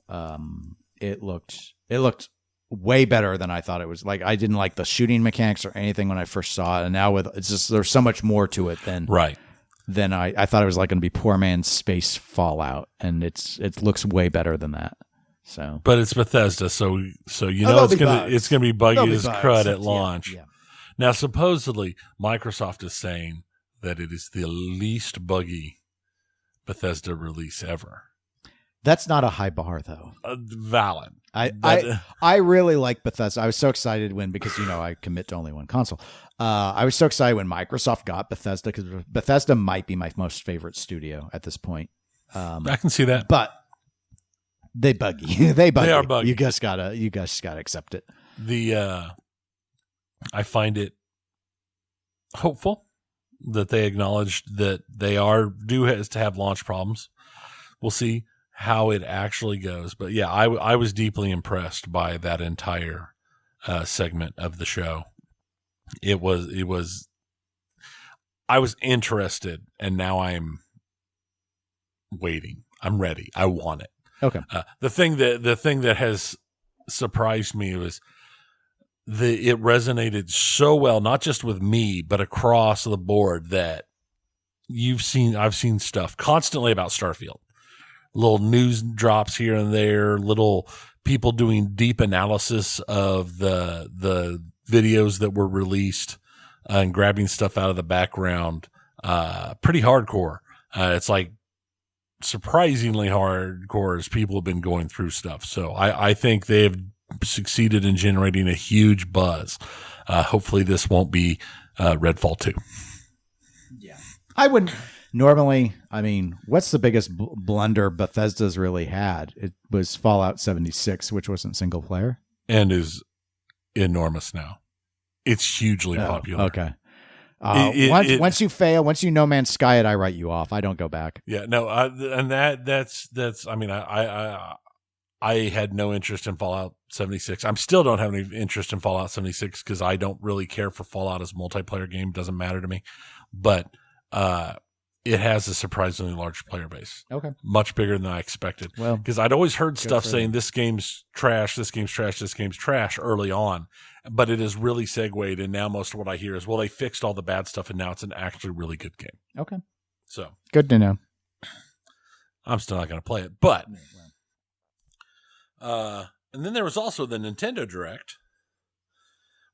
It looked way better than I thought it was. Like, I didn't like the shooting mechanics or anything when I first saw it, and now it's just there's so much more to it than I thought it was like going to be poor man's space Fallout, and it looks way better than that. So, but it's Bethesda, so it's gonna be buggy as crud at launch. Yeah. Now, supposedly, Microsoft is saying that it is the least buggy Bethesda release ever. That's not a high bar, though. Valid. I really like Bethesda. I was so excited because I commit to only one console. I was so excited when Microsoft got Bethesda because Bethesda might be my most favorite studio at this point. I can see that, but they buggy. They are buggy. You just gotta accept it. I find it hopeful that they acknowledged that they has to have launch problems. We'll see how it actually goes, but yeah, I was deeply impressed by that entire segment of the show. I was interested, and now I'm waiting. I'm ready. I want it. Okay. The thing that has surprised me was it resonated so well, not just with me, but across the board, that I've seen stuff constantly about Starfield. Little news drops here and there, little people doing deep analysis of the videos that were released and grabbing stuff out of the background. Pretty hardcore. It's like surprisingly hardcore as people have been going through stuff. So I think they have succeeded in generating a huge buzz. Hopefully this won't be Redfall 2. Yeah. I wouldn't normally, what's the biggest blunder Bethesda's really had? It was Fallout 76, which wasn't single player. And is enormous now. It's hugely popular. Okay. Once you fail, once you No Man's Sky it, I write you off. I don't go back. Yeah, no, and that's. I had no interest in Fallout 76. I still don't have any interest in Fallout 76 because I don't really care for Fallout as a multiplayer game. It doesn't matter to me. But it has a surprisingly large player base. Okay. Much bigger than I expected. Well, because I'd always heard stuff for saying this game's trash, this game's trash, this game's trash early on, but it has really segued, and now most of what I hear is, well, they fixed all the bad stuff, and now it's an actually really good game. Okay. So Good to know. I'm still not going to play it, but and then there was also the Nintendo Direct,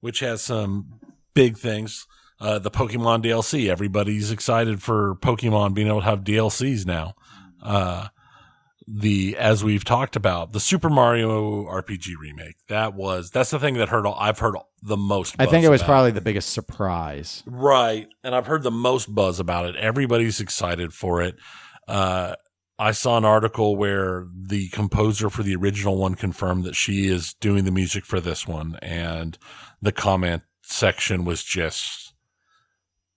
which has some big things. The Pokemon DLC. Everybody's excited for Pokemon being able to have DLCs now. As we've talked about, the Super Mario RPG remake. That's the thing that I've heard the most buzz I think it was about. probably the biggest surprise. Right. And I've heard the most buzz about it. Everybody's excited for it. I saw an article where the composer for the original one confirmed that she is doing the music for this one, and the comment section was just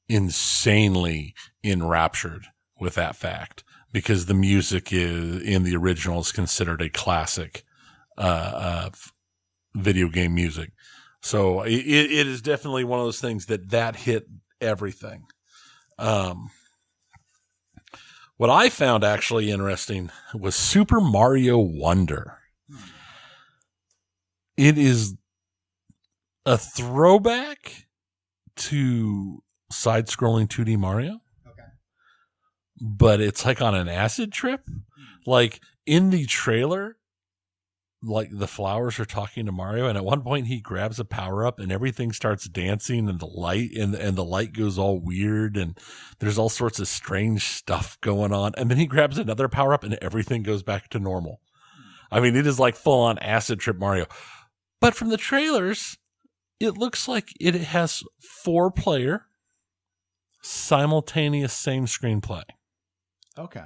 insanely enraptured with that fact, because the music in the original is considered a classic video game music. So it is definitely one of those things that hit everything. What I found actually interesting was Super Mario Wonder. It is a throwback to side-scrolling 2D Mario. Okay. But it's like on an acid trip. Like in the trailer, like the flowers are talking to Mario, and at one point he grabs a power-up and everything starts dancing, and the light and the light goes all weird, and there's all sorts of strange stuff going on. And then he grabs another power-up and everything goes back to normal. I mean, it is like full-on acid trip Mario. But from the trailers, it looks like it has 4-player simultaneous same screenplay. Okay.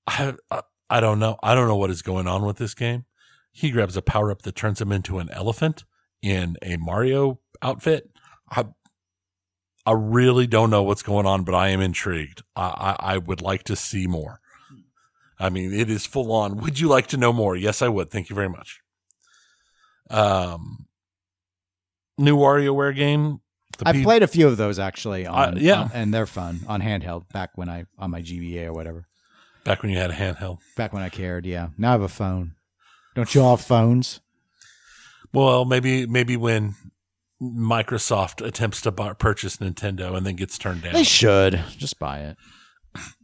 I don't know. I don't know what is going on with this game. He grabs a power up that turns him into an elephant in a Mario outfit. I really don't know what's going on, but I am intrigued. I would like to see more. I mean, it is full on. Would you like to know more? Yes, I would. Thank you very much. New WarioWare game. I've played a few of those actually and they're fun on handheld back when on my GBA or whatever. Back when you had a handheld. Back when I cared, yeah. Now I have a phone. Don't you all have phones? Well, maybe when Microsoft attempts to purchase Nintendo and then gets turned down. They should. Just buy it.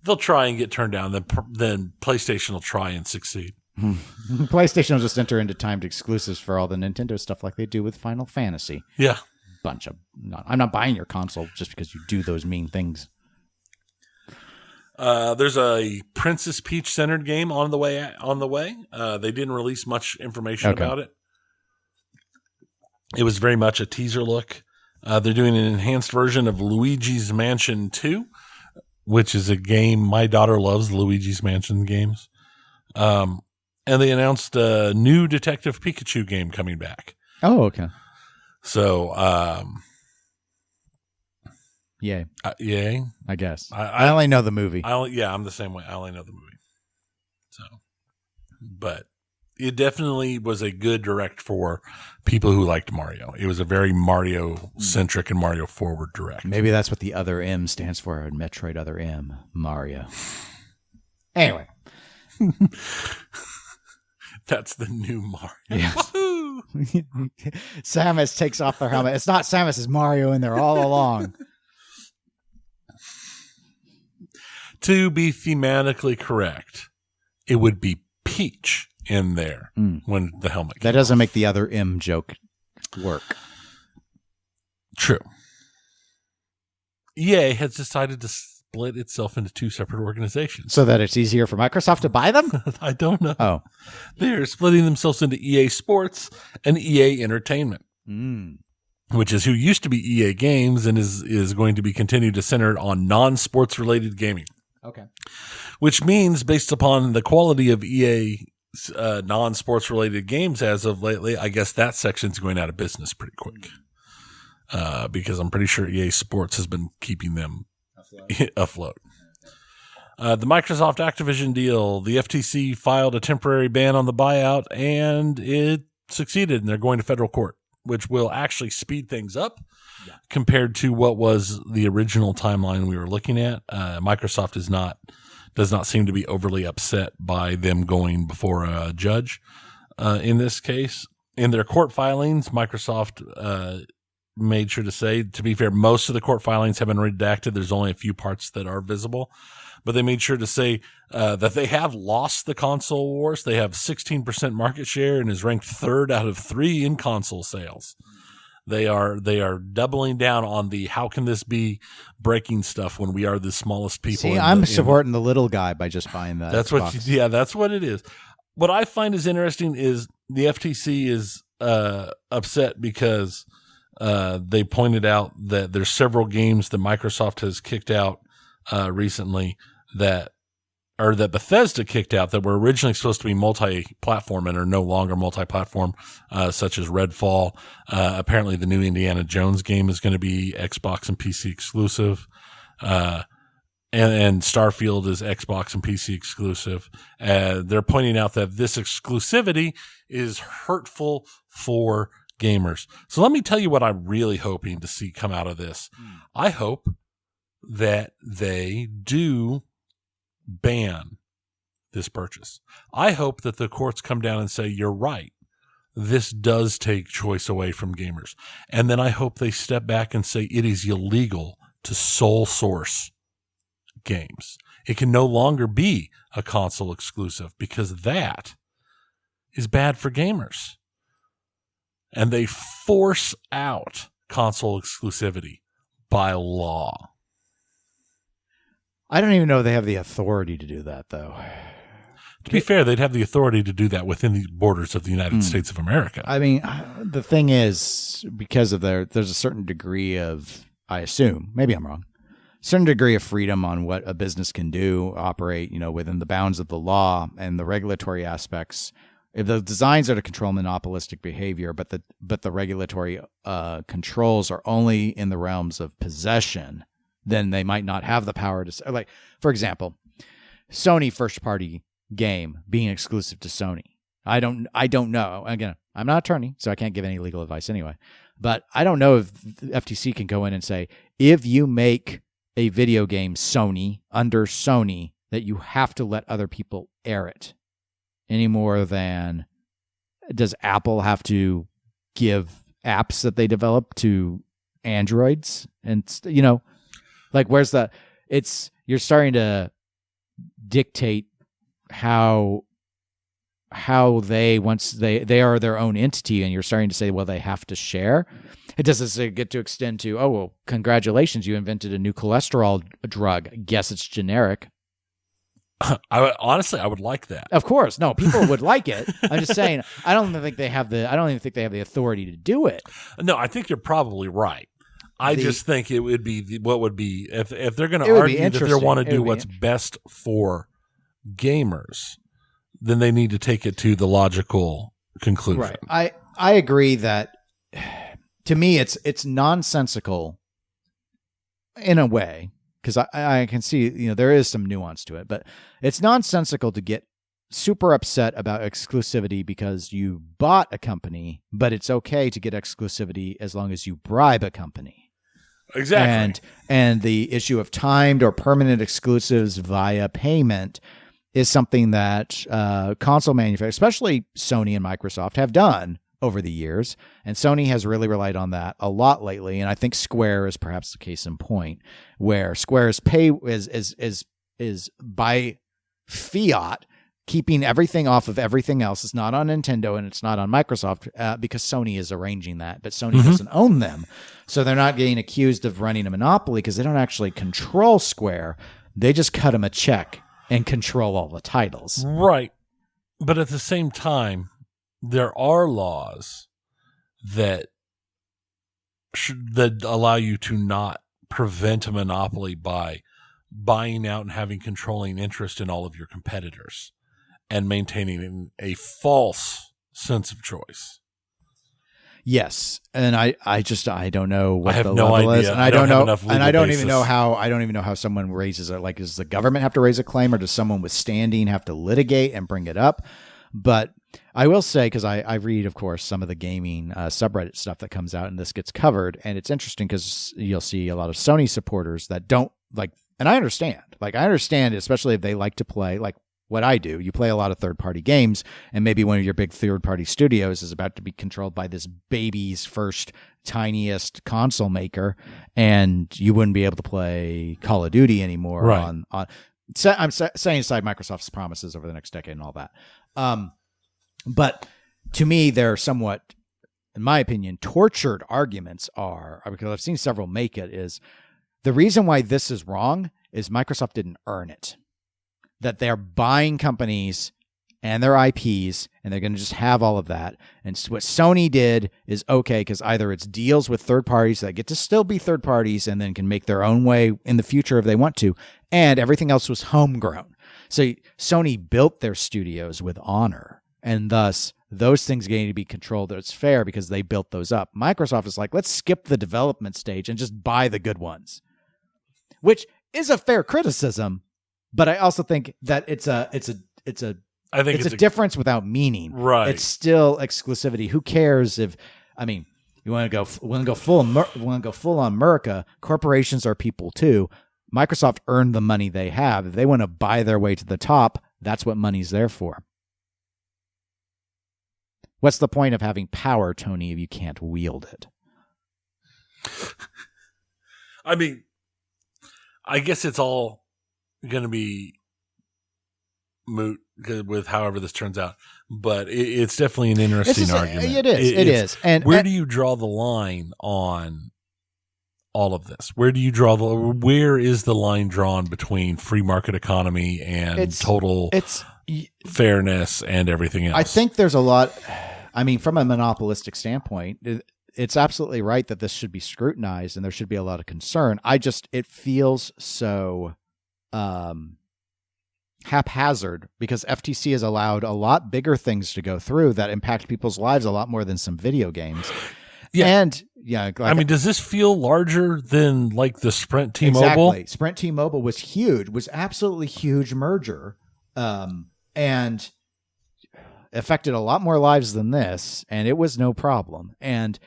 They'll try and get turned down. Then PlayStation will try and succeed. PlayStation will just enter into timed exclusives for all the Nintendo stuff like they do with Final Fantasy. Yeah. I'm not buying your console just because you do those mean things. There's a Princess Peach centered game on the way. They didn't release much information about it. It was very much a teaser look. They're doing an enhanced version of Luigi's Mansion 2, which is a game my daughter loves, Luigi's Mansion games. And they announced a new Detective Pikachu game coming back. Oh, okay. So, yay. Yay. I guess. I only know the movie. I'm the same way. I only know the movie. So, but it definitely was a good direct for people who liked Mario. It was a very Mario centric and Mario forward direct. Maybe that's what the other M stands for in Metroid Other M, Mario. Anyway. That's the new Mario. Yes. Samus takes off their helmet. It's not Samus, it's Mario in there all along. To be thematically correct, it would be Peach in there when the helmet came That doesn't off. make the other M joke work. True. EA has decided to split itself into 2 separate organizations. So that it's easier for Microsoft to buy them? I don't know. Oh. They're splitting themselves into EA Sports and EA Entertainment, which is who used to be EA Games and is going to be continued to center on non-sports related gaming. Okay. Which means, based upon the quality of EA non-sports related games as of lately, I guess that section's going out of business pretty quick. Because I'm pretty sure EA Sports has been keeping them afloat. The Microsoft Activision deal, the FTC filed a temporary ban on the buyout, and it succeeded, and they're going to federal court. which will actually speed things up compared to what was the original timeline we were looking at. Microsoft does not seem to be overly upset by them going before a judge. In this case, in their court filings, Microsoft made sure to say, to be fair, most of the court filings have been redacted. There's only a few parts that are visible, but they made sure to say that they have lost the console wars. They have 16% market share and is ranked 3rd out of 3 in console sales. They are doubling down on the how can this be breaking stuff when we are the smallest people. See, I'm supporting the little guy by just buying that. That's Xbox. that's what it is. What I find is interesting is the FTC is upset because they pointed out that there's several games that Microsoft has kicked out recently that Bethesda kicked out that were originally supposed to be multi-platform and are no longer multi-platform, such as Redfall. Apparently the new Indiana Jones game is going to be Xbox and PC exclusive. And Starfield is Xbox and PC exclusive. They're pointing out that this exclusivity is hurtful for gamers. So let me tell you what I'm really hoping to see come out of this. I hope that they do ban this purchase. I hope that the courts come down and say, you're right. This does take choice away from gamers. And then I hope they step back and say it is illegal to sole source games. It can no longer be a console exclusive because that is bad for gamers. And they force out console exclusivity by law. I don't even know they have the authority to do that, though. To be fair, they'd have the authority to do that within the borders of the United States of America. I mean, the thing is, because of there's a certain degree of, I assume, maybe I'm wrong, certain degree of freedom on what a business can do, operate, within the bounds of the law and the regulatory aspects. If the designs are to control monopolistic behavior, but the regulatory controls are only in the realms of possession, then they might not have the power to, like, for example, Sony first-party game being exclusive to Sony. I don't know. Again, I'm not an attorney, so I can't give any legal advice anyway. But I don't know if the FTC can go in and say, if you make a video game Sony under Sony, that you have to let other people air it. Any more than does Apple have to give apps that they develop to Androids? And, like, where's the, you're starting to dictate how once they are their own entity, and you're starting to say, well, they have to share. It doesn't get to extend to, oh, well, congratulations, you invented a new cholesterol drug. Guess it's generic. I would like that. Of course. No, people would like it. I'm just saying, I don't even think they have the authority to do it. No, I think you're probably right. I just think it would be if they're going to argue that they want to do what's best for gamers, then they need to take it to the logical conclusion. Right. I agree that, to me, it's nonsensical in a way, because I can see, there is some nuance to it, but it's nonsensical to get super upset about exclusivity because you bought a company, but it's okay to get exclusivity as long as you bribe a company. Exactly. And the issue of timed or permanent exclusives via payment is something that console manufacturers, especially Sony and Microsoft, have done over the years. And Sony has really relied on that a lot lately. And I think Square is perhaps the case in point, where Square's pay is by fiat, keeping everything off of everything else. It's not on Nintendo and it's not on Microsoft because Sony is arranging that, but Sony doesn't own them. So they're not getting accused of running a monopoly because they don't actually control Square. They just cut them a check and control all the titles. Right. But at the same time, there are laws that allow you to not prevent a monopoly by buying out and having controlling interest in all of your competitors and maintaining a false sense of choice. Yes, and I don't know what I have the no level idea. is, and I don't know, enough and I don't even basis. know how someone raises it. Like, does the government have to raise a claim, or does someone with standing have to litigate and bring it up? But I will say, because I read, of course, some of the gaming subreddit stuff that comes out, and this gets covered, and it's interesting because you'll see a lot of Sony supporters that don't like, and I understand. Like, I understand, especially if they like to play, like what I do. You play a lot of third-party games, and maybe one of your big third-party studios is about to be controlled by this baby's first, tiniest console maker, and you wouldn't be able to play Call of Duty anymore on I'm setting aside Microsoft's promises over the next decade and all that. But to me, they're somewhat, in my opinion, tortured arguments are, because I've seen several make it, is the reason why this is wrong is Microsoft didn't earn it. That they're buying companies and their IPs, and they're going to just have all of that. And what Sony did is okay, because either it's deals with third parties that get to still be third parties and then can make their own way in the future if they want to, and everything else was homegrown. So Sony built their studios with honor, and thus those things getting to be controlled. It's fair because they built those up. Microsoft is like, let's skip the development stage and just buy the good ones, which is a fair criticism. But I also think that it's a difference without meaning. Right. It's still exclusivity. Who cares if, I mean, you want to go full on America. Corporations are people too. Microsoft earned the money they have. If they want to buy their way to the top, that's what money's there for. What's the point of having power, Tony, if you can't wield it? I mean, I guess it's all going to be moot with however this turns out, but it's definitely an interesting argument. It is. And where do you draw the line on all of this? Where is the line drawn between free market economy and total fairness and everything else? I think there's a lot. I mean, from a monopolistic standpoint, it's absolutely right that this should be scrutinized and there should be a lot of concern. It feels so haphazard because FTC has allowed a lot bigger things to go through that impact people's lives a lot more than some video games. Yeah. And I mean, does this feel larger than like the Sprint T-Mobile? Exactly. Sprint T-Mobile was huge, was absolutely huge merger. And affected a lot more lives than this, and it was no problem. And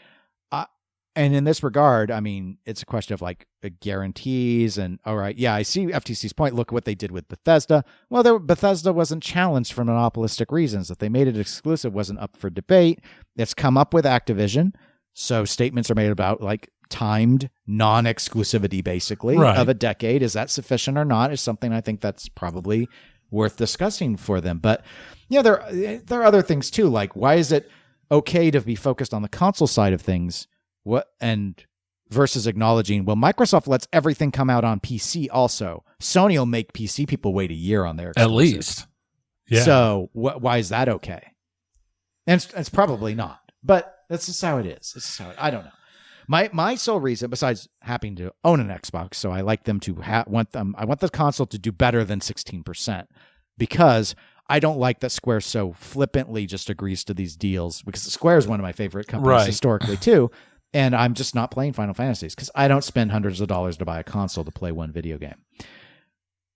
in this regard, I mean, it's a question of like guarantees and all right. Yeah, I see FTC's point. Look at what they did with Bethesda. Well, Bethesda wasn't challenged for monopolistic reasons. That they made it exclusive wasn't up for debate. It's come up with Activision. So statements are made about like timed non-exclusivity, basically, of a decade. Is that sufficient or not? Is something I think that's probably worth discussing for them. But yeah, there are other things too. Like, why is it okay to be focused on the console side of things? Versus acknowledging, well, Microsoft lets everything come out on PC also. Sony will make PC people wait a year on their exclusives. At least. Yeah. So why is that okay? And it's probably not. But that's just how it is. I don't know. My sole reason, besides happening to own an Xbox, so I like them to I want the console to do better than 16%, because I don't like that Square so flippantly just agrees to these deals, because Square is one of my favorite companies historically too. And I'm just not playing Final Fantasies because I don't spend hundreds of dollars to buy a console to play one video game.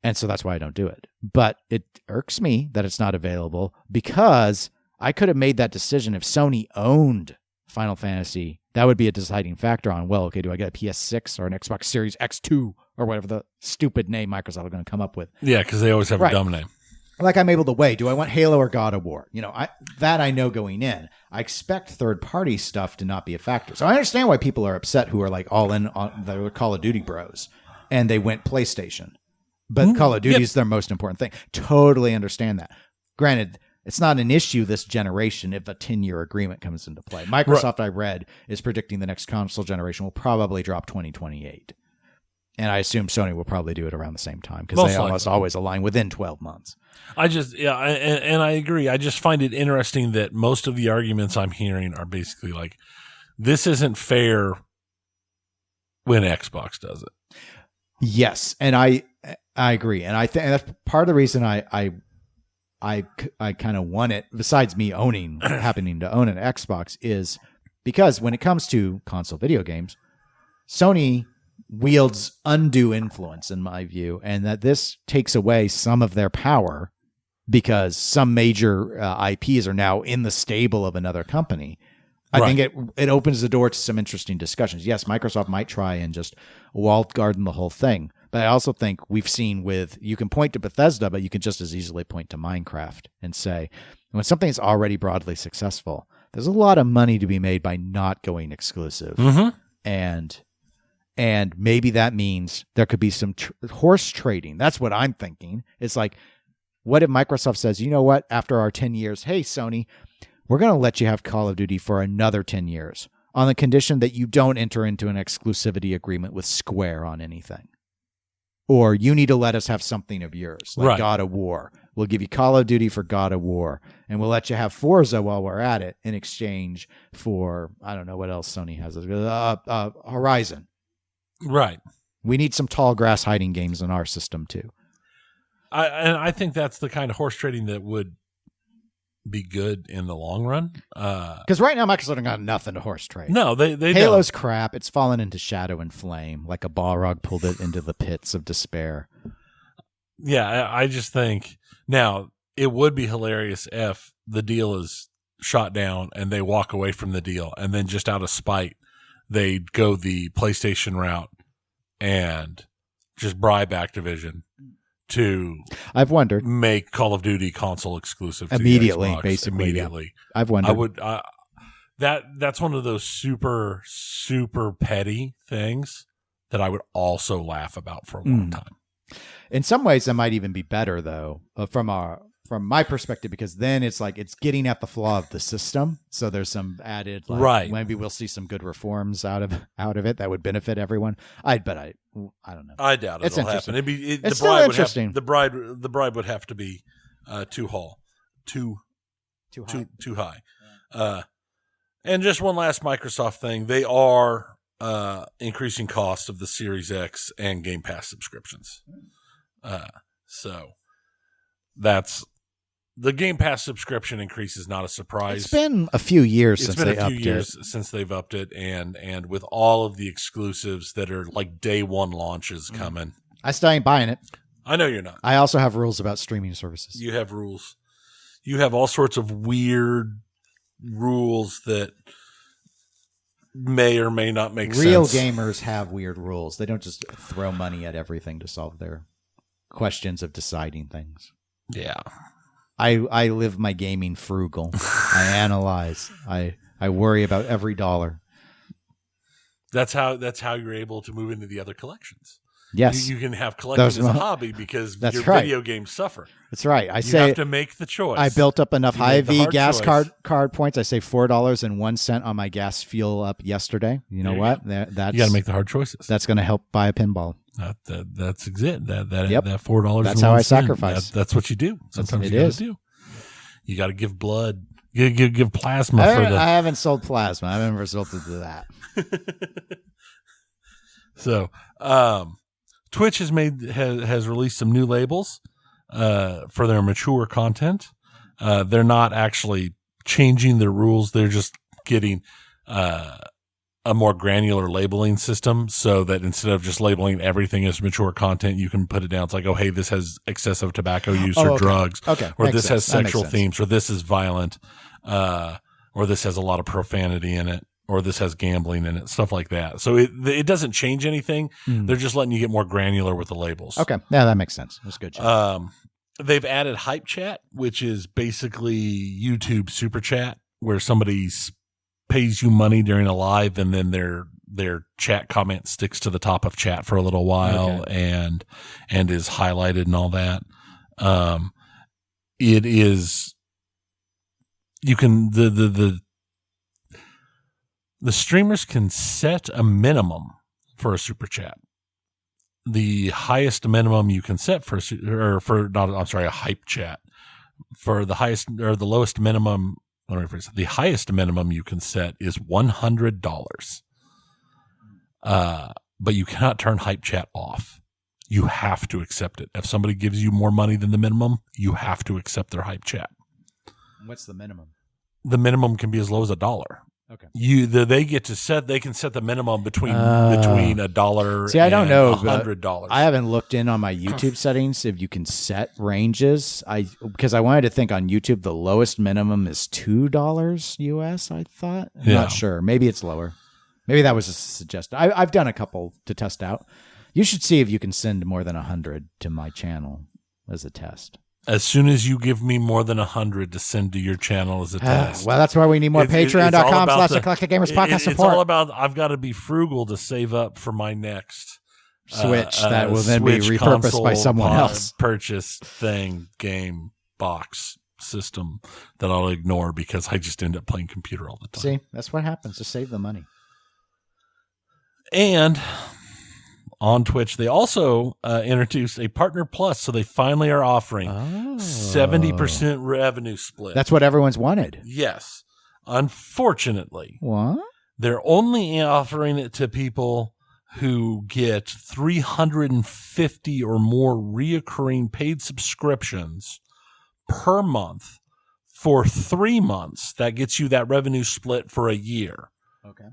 And so that's why I don't do it. But it irks me that it's not available, because I could have made that decision if Sony owned Final Fantasy. That would be a deciding factor on, well, okay, do I get a PS6 or an Xbox Series X2 or whatever the stupid name Microsoft are going to come up with? Yeah, because they always have a dumb name. Like, I'm able to weigh, do I want Halo or God of War? You know, I know going in. I expect third-party stuff to not be a factor. So I understand why people are upset who are like all in on the Call of Duty bros, and they went PlayStation. But Call of Duty is their most important thing. Totally understand that. Granted, it's not an issue this generation if a 10-year agreement comes into play. Microsoft, I read, is predicting the next console generation will probably drop 2028. And I assume Sony will probably do it around the same time, because they almost always align within 12 months. And I agree. I just find it interesting that most of the arguments I'm hearing are basically like, this isn't fair when Xbox does it. Yes, and I agree. And I think that's part of the reason I kind of want it, besides me happening to own an Xbox, is because when it comes to console video games, Sony wields undue influence, in my view, and that this takes away some of their power because some major IPs are now in the stable of another company. I think it opens the door to some interesting discussions. Yes, Microsoft might try and just walled garden the whole thing. But I also think we've seen you can point to Bethesda, but you can just as easily point to Minecraft and say, when something is already broadly successful, there's a lot of money to be made by not going exclusive. And maybe that means there could be some horse trading. That's what I'm thinking. It's like, what if Microsoft says, you know what, after our 10 years, hey, Sony, we're going to let you have Call of Duty for another 10 years on the condition that you don't enter into an exclusivity agreement with Square on anything. Or you need to let us have something of yours, like God of War. We'll give you Call of Duty for God of War, and we'll let you have Forza while we're at it in exchange for, I don't know what else Sony has, Horizon. Right. We need some tall grass hiding games in our system too. I think that's the kind of horse trading that would be good in the long run. Because right now Microsoft ain't got nothing to horse trade. No, they Halo's don't. crap. It's fallen into shadow and flame, like a Balrog pulled it into the pits of despair. Yeah, I just think now it would be hilarious if the deal is shot down and they walk away from the deal, and then just out of spite they go the PlayStation route and just bribe Activision to make Call of Duty console exclusive to immediately, the Xbox, basically. Immediately. Yeah. I've wondered. I would that's one of those super, super petty things that I would also laugh about for a long time. In some ways, that might even be better, though, from my perspective, because then it's like it's getting at the flaw of the system. So there's some added, maybe we'll see some good reforms out of it that would benefit everyone. I don't know. I doubt it'll happen. It's still interesting. The bribe would have to be too high. And just one last Microsoft thing: they are increasing cost of the Series X and Game Pass subscriptions. So that's the Game Pass subscription increase is not a surprise. It's been a few years since they've upped it, and with all of the exclusives that are like day one launches coming. I still ain't buying it. I know you're not. I also have rules about streaming services. You have rules. You have all sorts of weird rules that may or may not make sense. Real gamers have weird rules. They don't just throw money at everything to solve their questions of deciding things. Yeah. I live my gaming frugal. I analyze. I worry about every dollar. That's how you're able to move into the other collections. Yes. You can have collecting as a hobby because your video games suffer. That's right. You have to make the choice. I built up enough Hy-Vee gas card points. I saved $4.01 on my gas fuel up yesterday. You know what? That's, you got to make the hard choices. That's going to help buy a pinball. That's it. That $4. That's how I sacrifice. That's what you do. Sometimes you got to do. You got to give blood. Give plasma for the. I haven't sold plasma. I haven't resulted to that. So, Twitch has released some new labels for their mature content. They're not actually changing their rules. They're just getting a more granular labeling system so that instead of just labeling everything as mature content, you can put it down. It's like, oh, hey, this has excessive tobacco use or drugs, or this has sexual themes, or this is violent, or this has a lot of profanity in it, or this has gambling in it, stuff like that. So it doesn't change anything. They're just letting you get more granular with the labels. Okay. Yeah, that makes sense. That's good. They've added Hype Chat, which is basically YouTube Super Chat, where somebody pays you money during a live, and then their chat comment sticks to the top of chat for a little while and is highlighted and all that. It is, you can, the streamers can set a minimum for a super chat. The highest minimum you can set a hype chat. For the highest or the lowest minimum, the highest minimum you can set is $100. But you cannot turn hype chat off. You have to accept it. If somebody gives you more money than the minimum, you have to accept their hype chat. What's the minimum? The minimum can be as low as $1. Okay. They can set the minimum between $1 See, I don't know, but $100. I haven't looked in on my YouTube settings if you can set ranges. Because I wanted to think on YouTube the lowest minimum is $2 US. I thought. I'm not sure. Maybe it's lower. Maybe that was a suggestion. I've done a couple to test out. You should see if you can send more than 100 to my channel as a test. As soon as you give me more than 100 to send to your channel as a test. Well, that's why we need more Patreon.com/EclecticGamersPodcast support. It's all about, I've got to be frugal to save up for my next Switch that will then be repurposed by someone else. Purchase game, box, system that I'll ignore because I just end up playing computer all the time. See, that's what happens to save the money. And on Twitch, they also introduced a Partner Plus, so they finally are offering 70% revenue split. That's what everyone's wanted. Yes. Unfortunately, what? They're only offering it to people who get 350 or more reoccurring paid subscriptions per month for 3 months. That gets you that revenue split for a year. Okay.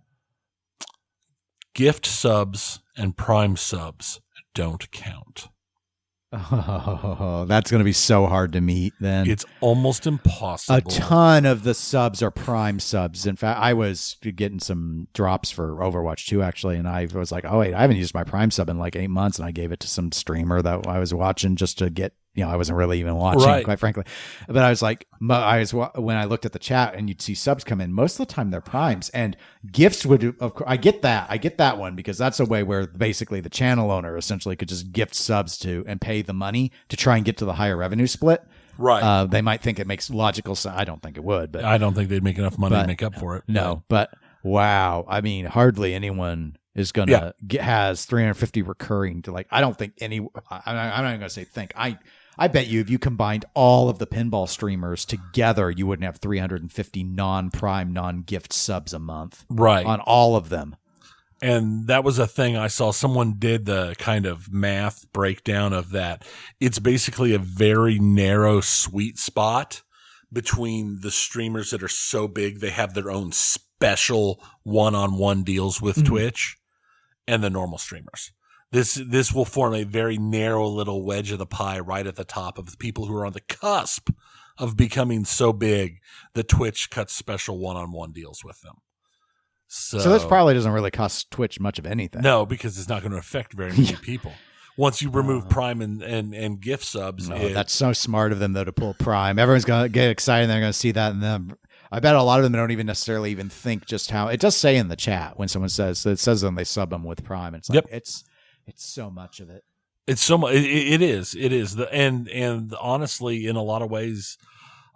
Gift subs and Prime subs don't count. Oh, that's going to be so hard to meet then. It's almost impossible. A ton of the subs are Prime subs. In fact, I was getting some drops for Overwatch 2, actually, and I was like, oh, wait, I haven't used my Prime sub in like 8 months, and I gave it to some streamer that I was watching just to get, I wasn't really even watching, quite frankly. But I was like, when I looked at the chat and you'd see subs come in, most of the time they're Primes. And gifts would, of course, I get that one because that's a way where basically the channel owner essentially could just gift subs to and pay the money to try and get to the higher revenue split. Right. They might think it makes logical sense. I don't think it would, but I don't think they'd make enough money to make up for it. No, but wow. I mean, hardly anyone is going to has 350 recurring to I don't think I'm not even going to say think. I bet you if you combined all of the pinball streamers together, you wouldn't have 350 non-Prime, non-gift subs a month. Right. On all of them. And that was a thing I saw. Someone did the kind of math breakdown of that. It's basically a very narrow sweet spot between the streamers that are so big they have their own special one-on-one deals with Twitch and the normal streamers. This will form a very narrow little wedge of the pie right at the top of the people who are on the cusp of becoming so big that Twitch cuts special one-on-one deals with them. So this probably doesn't really cost Twitch much of anything. No, because it's not going to affect very many people. Once you remove Prime and gift subs. That's so smart of them, though, to pull Prime. Everyone's going to get excited and they're going to see that. And I bet a lot of them don't even necessarily even think just how – it does say in the chat when someone says – it says when they sub them with Prime. It's like it's so much of it. It's so much. It is. And honestly, in a lot of ways,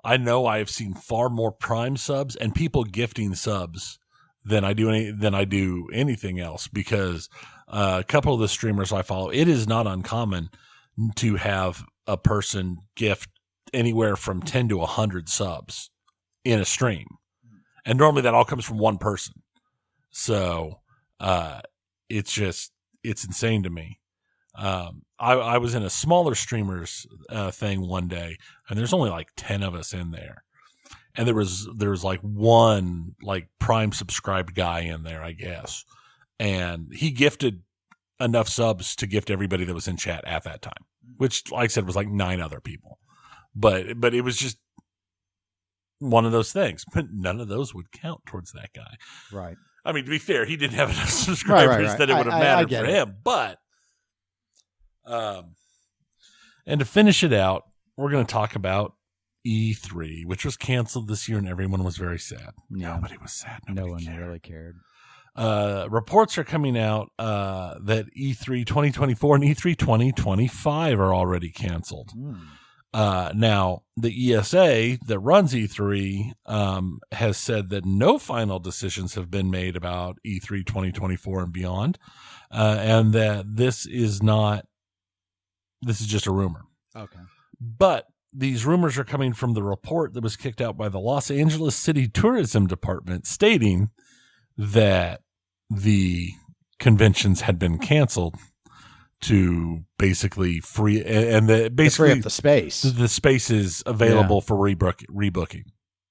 I know I have seen far more Prime subs and people gifting subs than I do anything else because a couple of the streamers I follow, it is not uncommon to have a person gift anywhere from 10 to 100 subs in a stream. And normally that all comes from one person. So it's insane to me. I was in a smaller streamers thing one day, and there's only like 10 of us in there. And there was like one like Prime subscribed guy in there, I guess. And he gifted enough subs to gift everybody that was in chat at that time, which, like I said, was like 9 other people. But it was just one of those things. But none of those would count towards that guy. Right. I mean, to be fair, he didn't have enough subscribers that it would have mattered for him. But, and to finish it out, we're going to talk about E3, which was canceled this year, and everyone was very sad. Yeah. Nobody was sad. No one really cared. Reports are coming out that E3 2024 and E3 2025 are already canceled. Now, the ESA that runs E3 has said that no final decisions have been made about E3 2024 and beyond, and that this is just a rumor. Okay. But these rumors are coming from the report that was kicked out by the Los Angeles City Tourism Department stating that the conventions had been canceled to basically free and basically free up the space. The space is available for rebooking.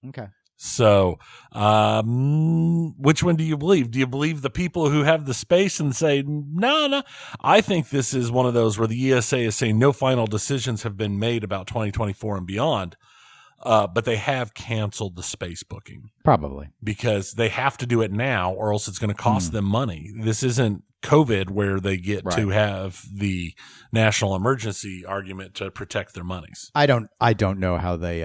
Okay. So, which one do you believe? Do you believe the people who have the space and say, no? I think this is one of those where the ESA is saying no final decisions have been made about 2024 and beyond. But they have canceled the space booking. Probably. Because they have to do it now or else it's going to cost them money. This isn't COVID where they get to have the national emergency argument to protect their monies. I don't know how they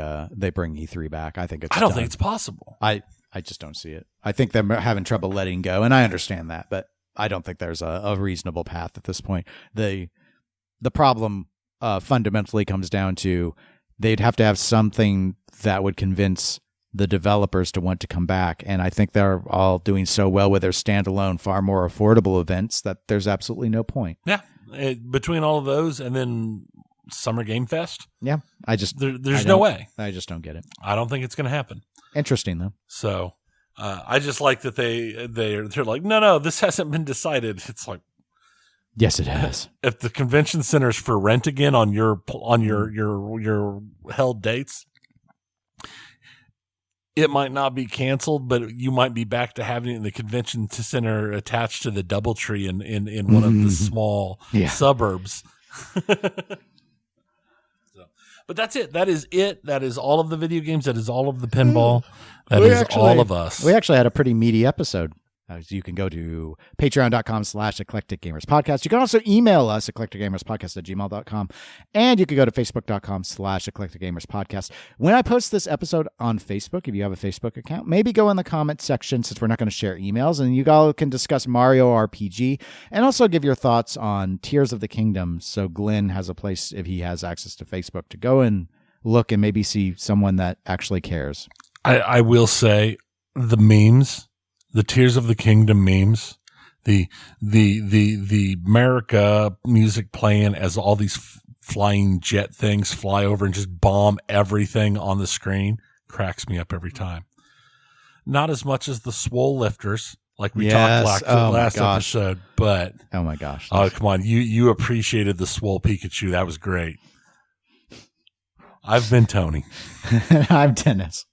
bring E3 back. I think I don't think it's possible. I just don't see it. I think they're having trouble letting go, and I understand that, but I don't think there's a reasonable path at this point. The problem fundamentally comes down to they'd have to have something that would convince the developers to want to come back. And I think they're all doing so well with their standalone, far more affordable events that there's absolutely no point. Yeah. Between all of those and then Summer Game Fest. Yeah. There's no way. I just don't get it. I don't think it's going to happen. Interesting though. So I just like that they're like, no, this hasn't been decided. It's like, yes, it has. If the convention center's for rent again on your held dates, it might not be canceled, but you might be back to having the convention center attached to the DoubleTree in one of the small suburbs. But that's it. That is it. That is all of the video games. That is all of the pinball. That is all of us. We actually had a pretty meaty episode. You can go to patreon.com/Eclectic Gamers Podcast. You can also email us, eclecticgamerspodcast@gmail.com. And you can go to facebook.com/Eclectic Gamers Podcast. When I post this episode on Facebook, if you have a Facebook account, maybe go in the comment section since we're not going to share emails, and you all can discuss Mario RPG and also give your thoughts on Tears of the Kingdom. So Glenn has a place, if he has access to Facebook, to go and look and maybe see someone that actually cares. I will say the memes. The Tears of the Kingdom memes, the America music playing as all these flying jet things fly over and just bomb everything on the screen cracks me up every time. Not as much as the swole lifters, like we talked last episode, but oh my gosh! Oh come on, you appreciated the swole Pikachu. That was great. I've been Tony. I'm Dennis.